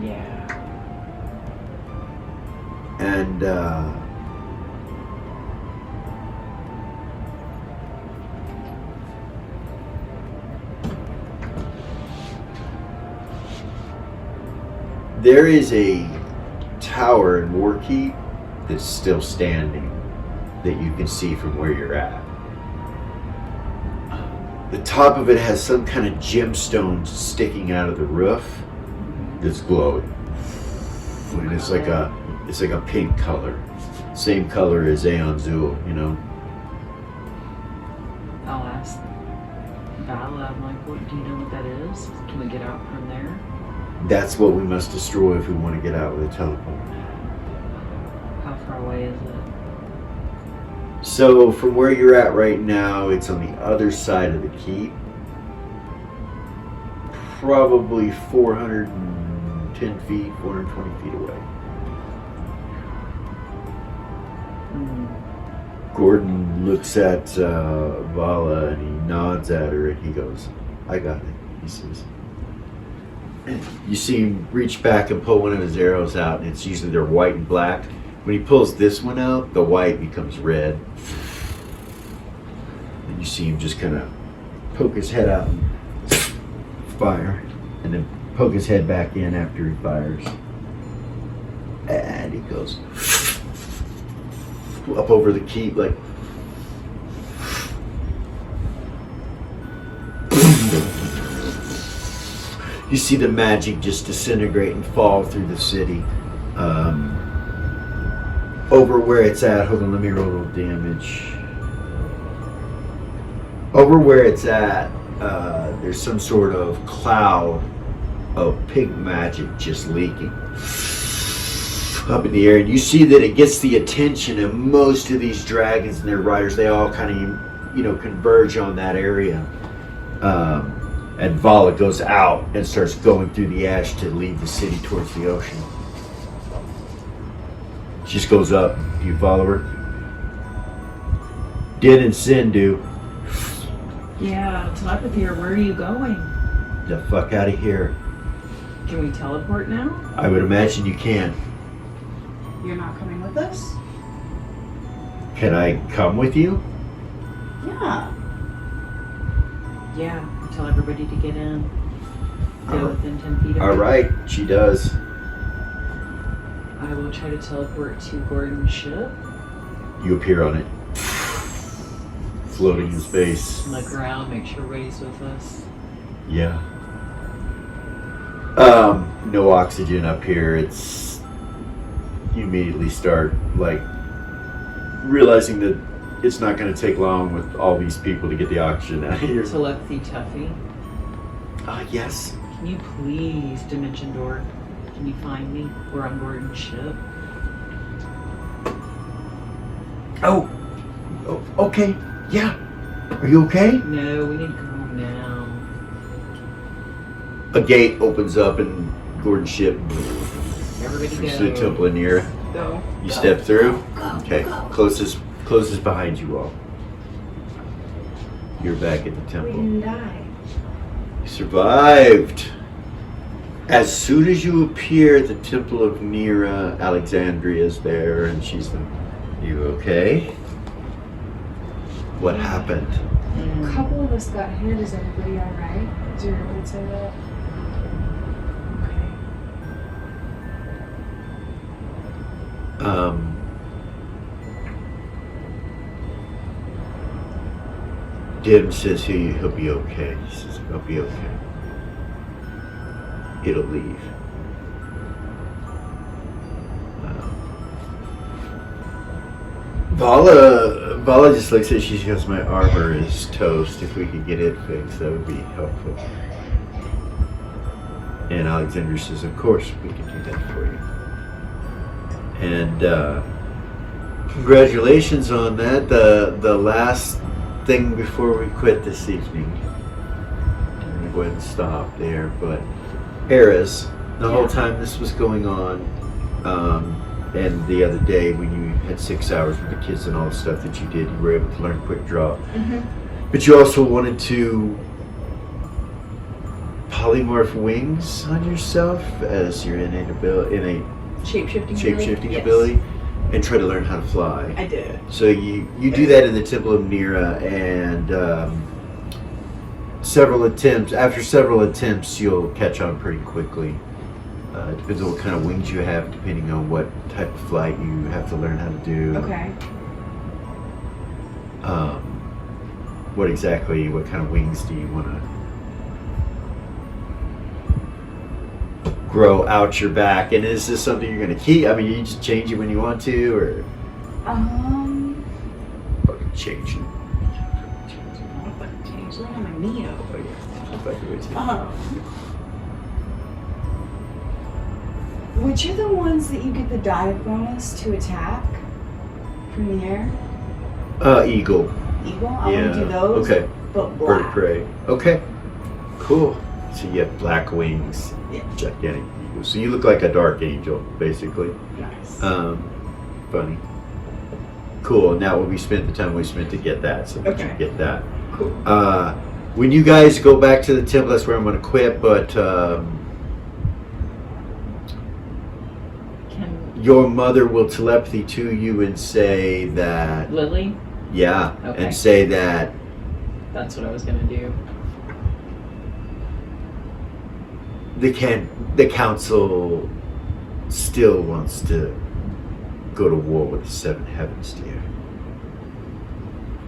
Yeah. And there is a tower in Warkeep that's still standing that you can see from where you're at. The top of it has some kind of gemstones sticking out of the roof that's glowing. And it's like a pink color. Same color as Aeon Zul, you know. I'll ask Bala. I'm like, what, do you know what that is? Can we get out from there? That's what we must destroy if we want to get out with a teleport. How far away is it? So from where you're at right now, it's on the other side of the keep. Probably 410 feet, 420 feet away. Gordon looks at Vala and he nods at her and he goes, I got it, he says. And you see him reach back and pull one of his arrows out, and it's usually they're white and black. When he pulls this one out, the white becomes red. And you see him just kind of poke his head out and fire, and then poke his head back in after he fires. And he goes up over the keep like you see the magic just disintegrate and fall through the city. Over where it's at, hold on, let me roll a little damage. Over where it's at, there's some sort of cloud of pink magic just leaking up in the air, and you see that it gets the attention of most of these dragons and their riders. They all kind of, converge on that area. And Vala goes out and starts going through the ash to leave the city towards the ocean. She just goes up. Do you follow her? Din and Sin do. Yeah, telepathy, or where are you going? The fuck out of here. Can we teleport now? I would imagine you can. You're not coming with us? Can I come with you? Yeah. Yeah, tell everybody to get in. Stay within 10 feet of All me. right, she does. I will try to teleport to Gordon's ship. You appear on it, floating in space. Look around, make sure everybody's with us. Yeah. No oxygen up here. It's you immediately start realizing that it's not going to take long with all these people to get the oxygen out of here. Telepathy Tuffy. Yes. Can you please, Dimension Door, can you find me? We're on Gordon's ship. Oh, okay. Yeah. Are you okay? No, we need to go home now. A gate opens up and Gordon's ship Everybody to go. the Temple of Nira. Go. You step through. Okay. Closes behind you all. You're back at the We temple. didn't die. You survived. As soon as you appear at the Temple of Nira, Alexandria's there, and she's like, "You okay? What happened?" A couple of us got hit. Is everybody alright? Did your would say that? Okay. Dim says he'll be okay. He says he'll be okay. It'll leave. Vala just looks at it. She goes, my armor is toast. If we could get it fixed, that would be helpful. And Alexander says, of course, we can do that for you. And congratulations on that. The last thing before we quit this evening. I'm going to go ahead and stop there. But Eras, the whole time this was going on, and the other day when you had 6 hours with the kids and all the stuff that you did, you were able to learn quick draw. But you also wanted to polymorph wings on yourself as your innate shape-shifting ability, and try to learn how to fly. I did. So you do that in the Temple of Nira, and after several attempts, you'll catch on pretty quickly. It depends on what kind of wings you have, depending on what type of flight you have to learn how to do. Okay. What kind of wings do you want to grow out your back? And is this something you're going to keep? I mean, you just change it when you want to, or fucking change it. Look at my Neo. Which are the ones that you get the dive bonus to attack from the air? Eagle. Eagle? I want to do those. Okay. But Bird of black. prey. Okay. Cool. So you have black wings. Yeah. Gigantic eagle. So you look like a dark angel, basically. Nice. Funny. Cool. Now we spent the time we spent to get that, so that you Okay. get that. Cool. When you guys go back to the temple, that's where I'm going to quit, but your mother will telepathy to you and say that... Lily? Yeah, Okay. and say that That's what I was going to do. the council still wants to go to war with the Seven Heavens, dear.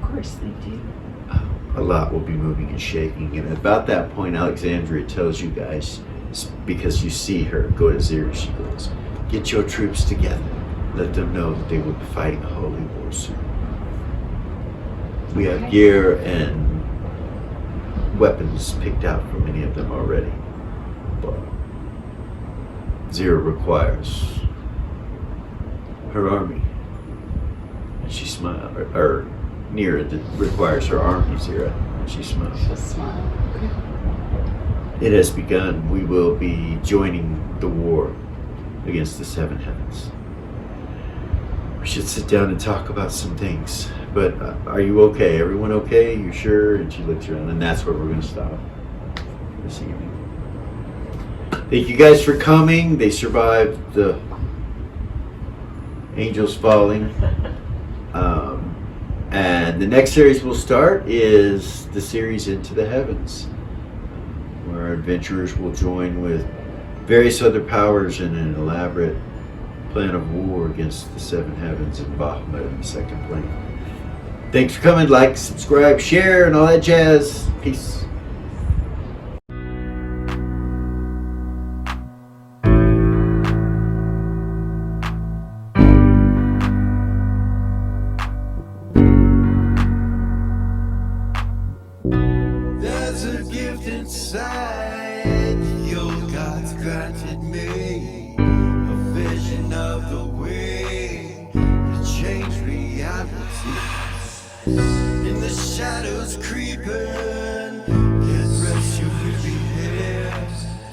Of course they do. A lot will be moving and shaking, and about that point, Alexandria tells you guys, because you see her go to Zero, she goes, get your troops together. Let them know that they will be fighting a holy war soon. We have gear and weapons picked out for many of them already, but Zero requires her army. And she smiled, or Nira requires her army, Zero. And she smiled. Just smile. Okay. It has begun. We will be joining the war against the Seven Heavens. We should sit down and talk about some things. But are you okay? Everyone okay? You sure? And she looks around, and that's where we're going to stop this evening. Thank you guys for coming. They survived the angels falling. And the next series we'll start is the series Into the Heavens, where our adventurers will join with various other powers in an elaborate plan of war against the Seven Heavens and Bahamut in the second plane. Thanks for coming. Like, subscribe, share, and all that jazz. Peace. There's a gift inside your God's granted me, a vision of the way to change reality. In the shadows creeping, get rest, you will be here.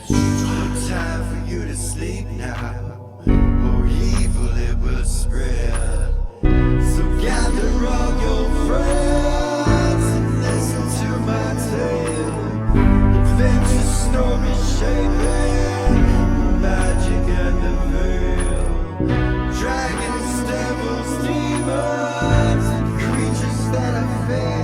No time for you to sleep now, or evil it will spread. So gather all your friends and listen to my tale. Adventure story shaping, magic and the veil. Dragons, devils, demons, and creatures that I fear.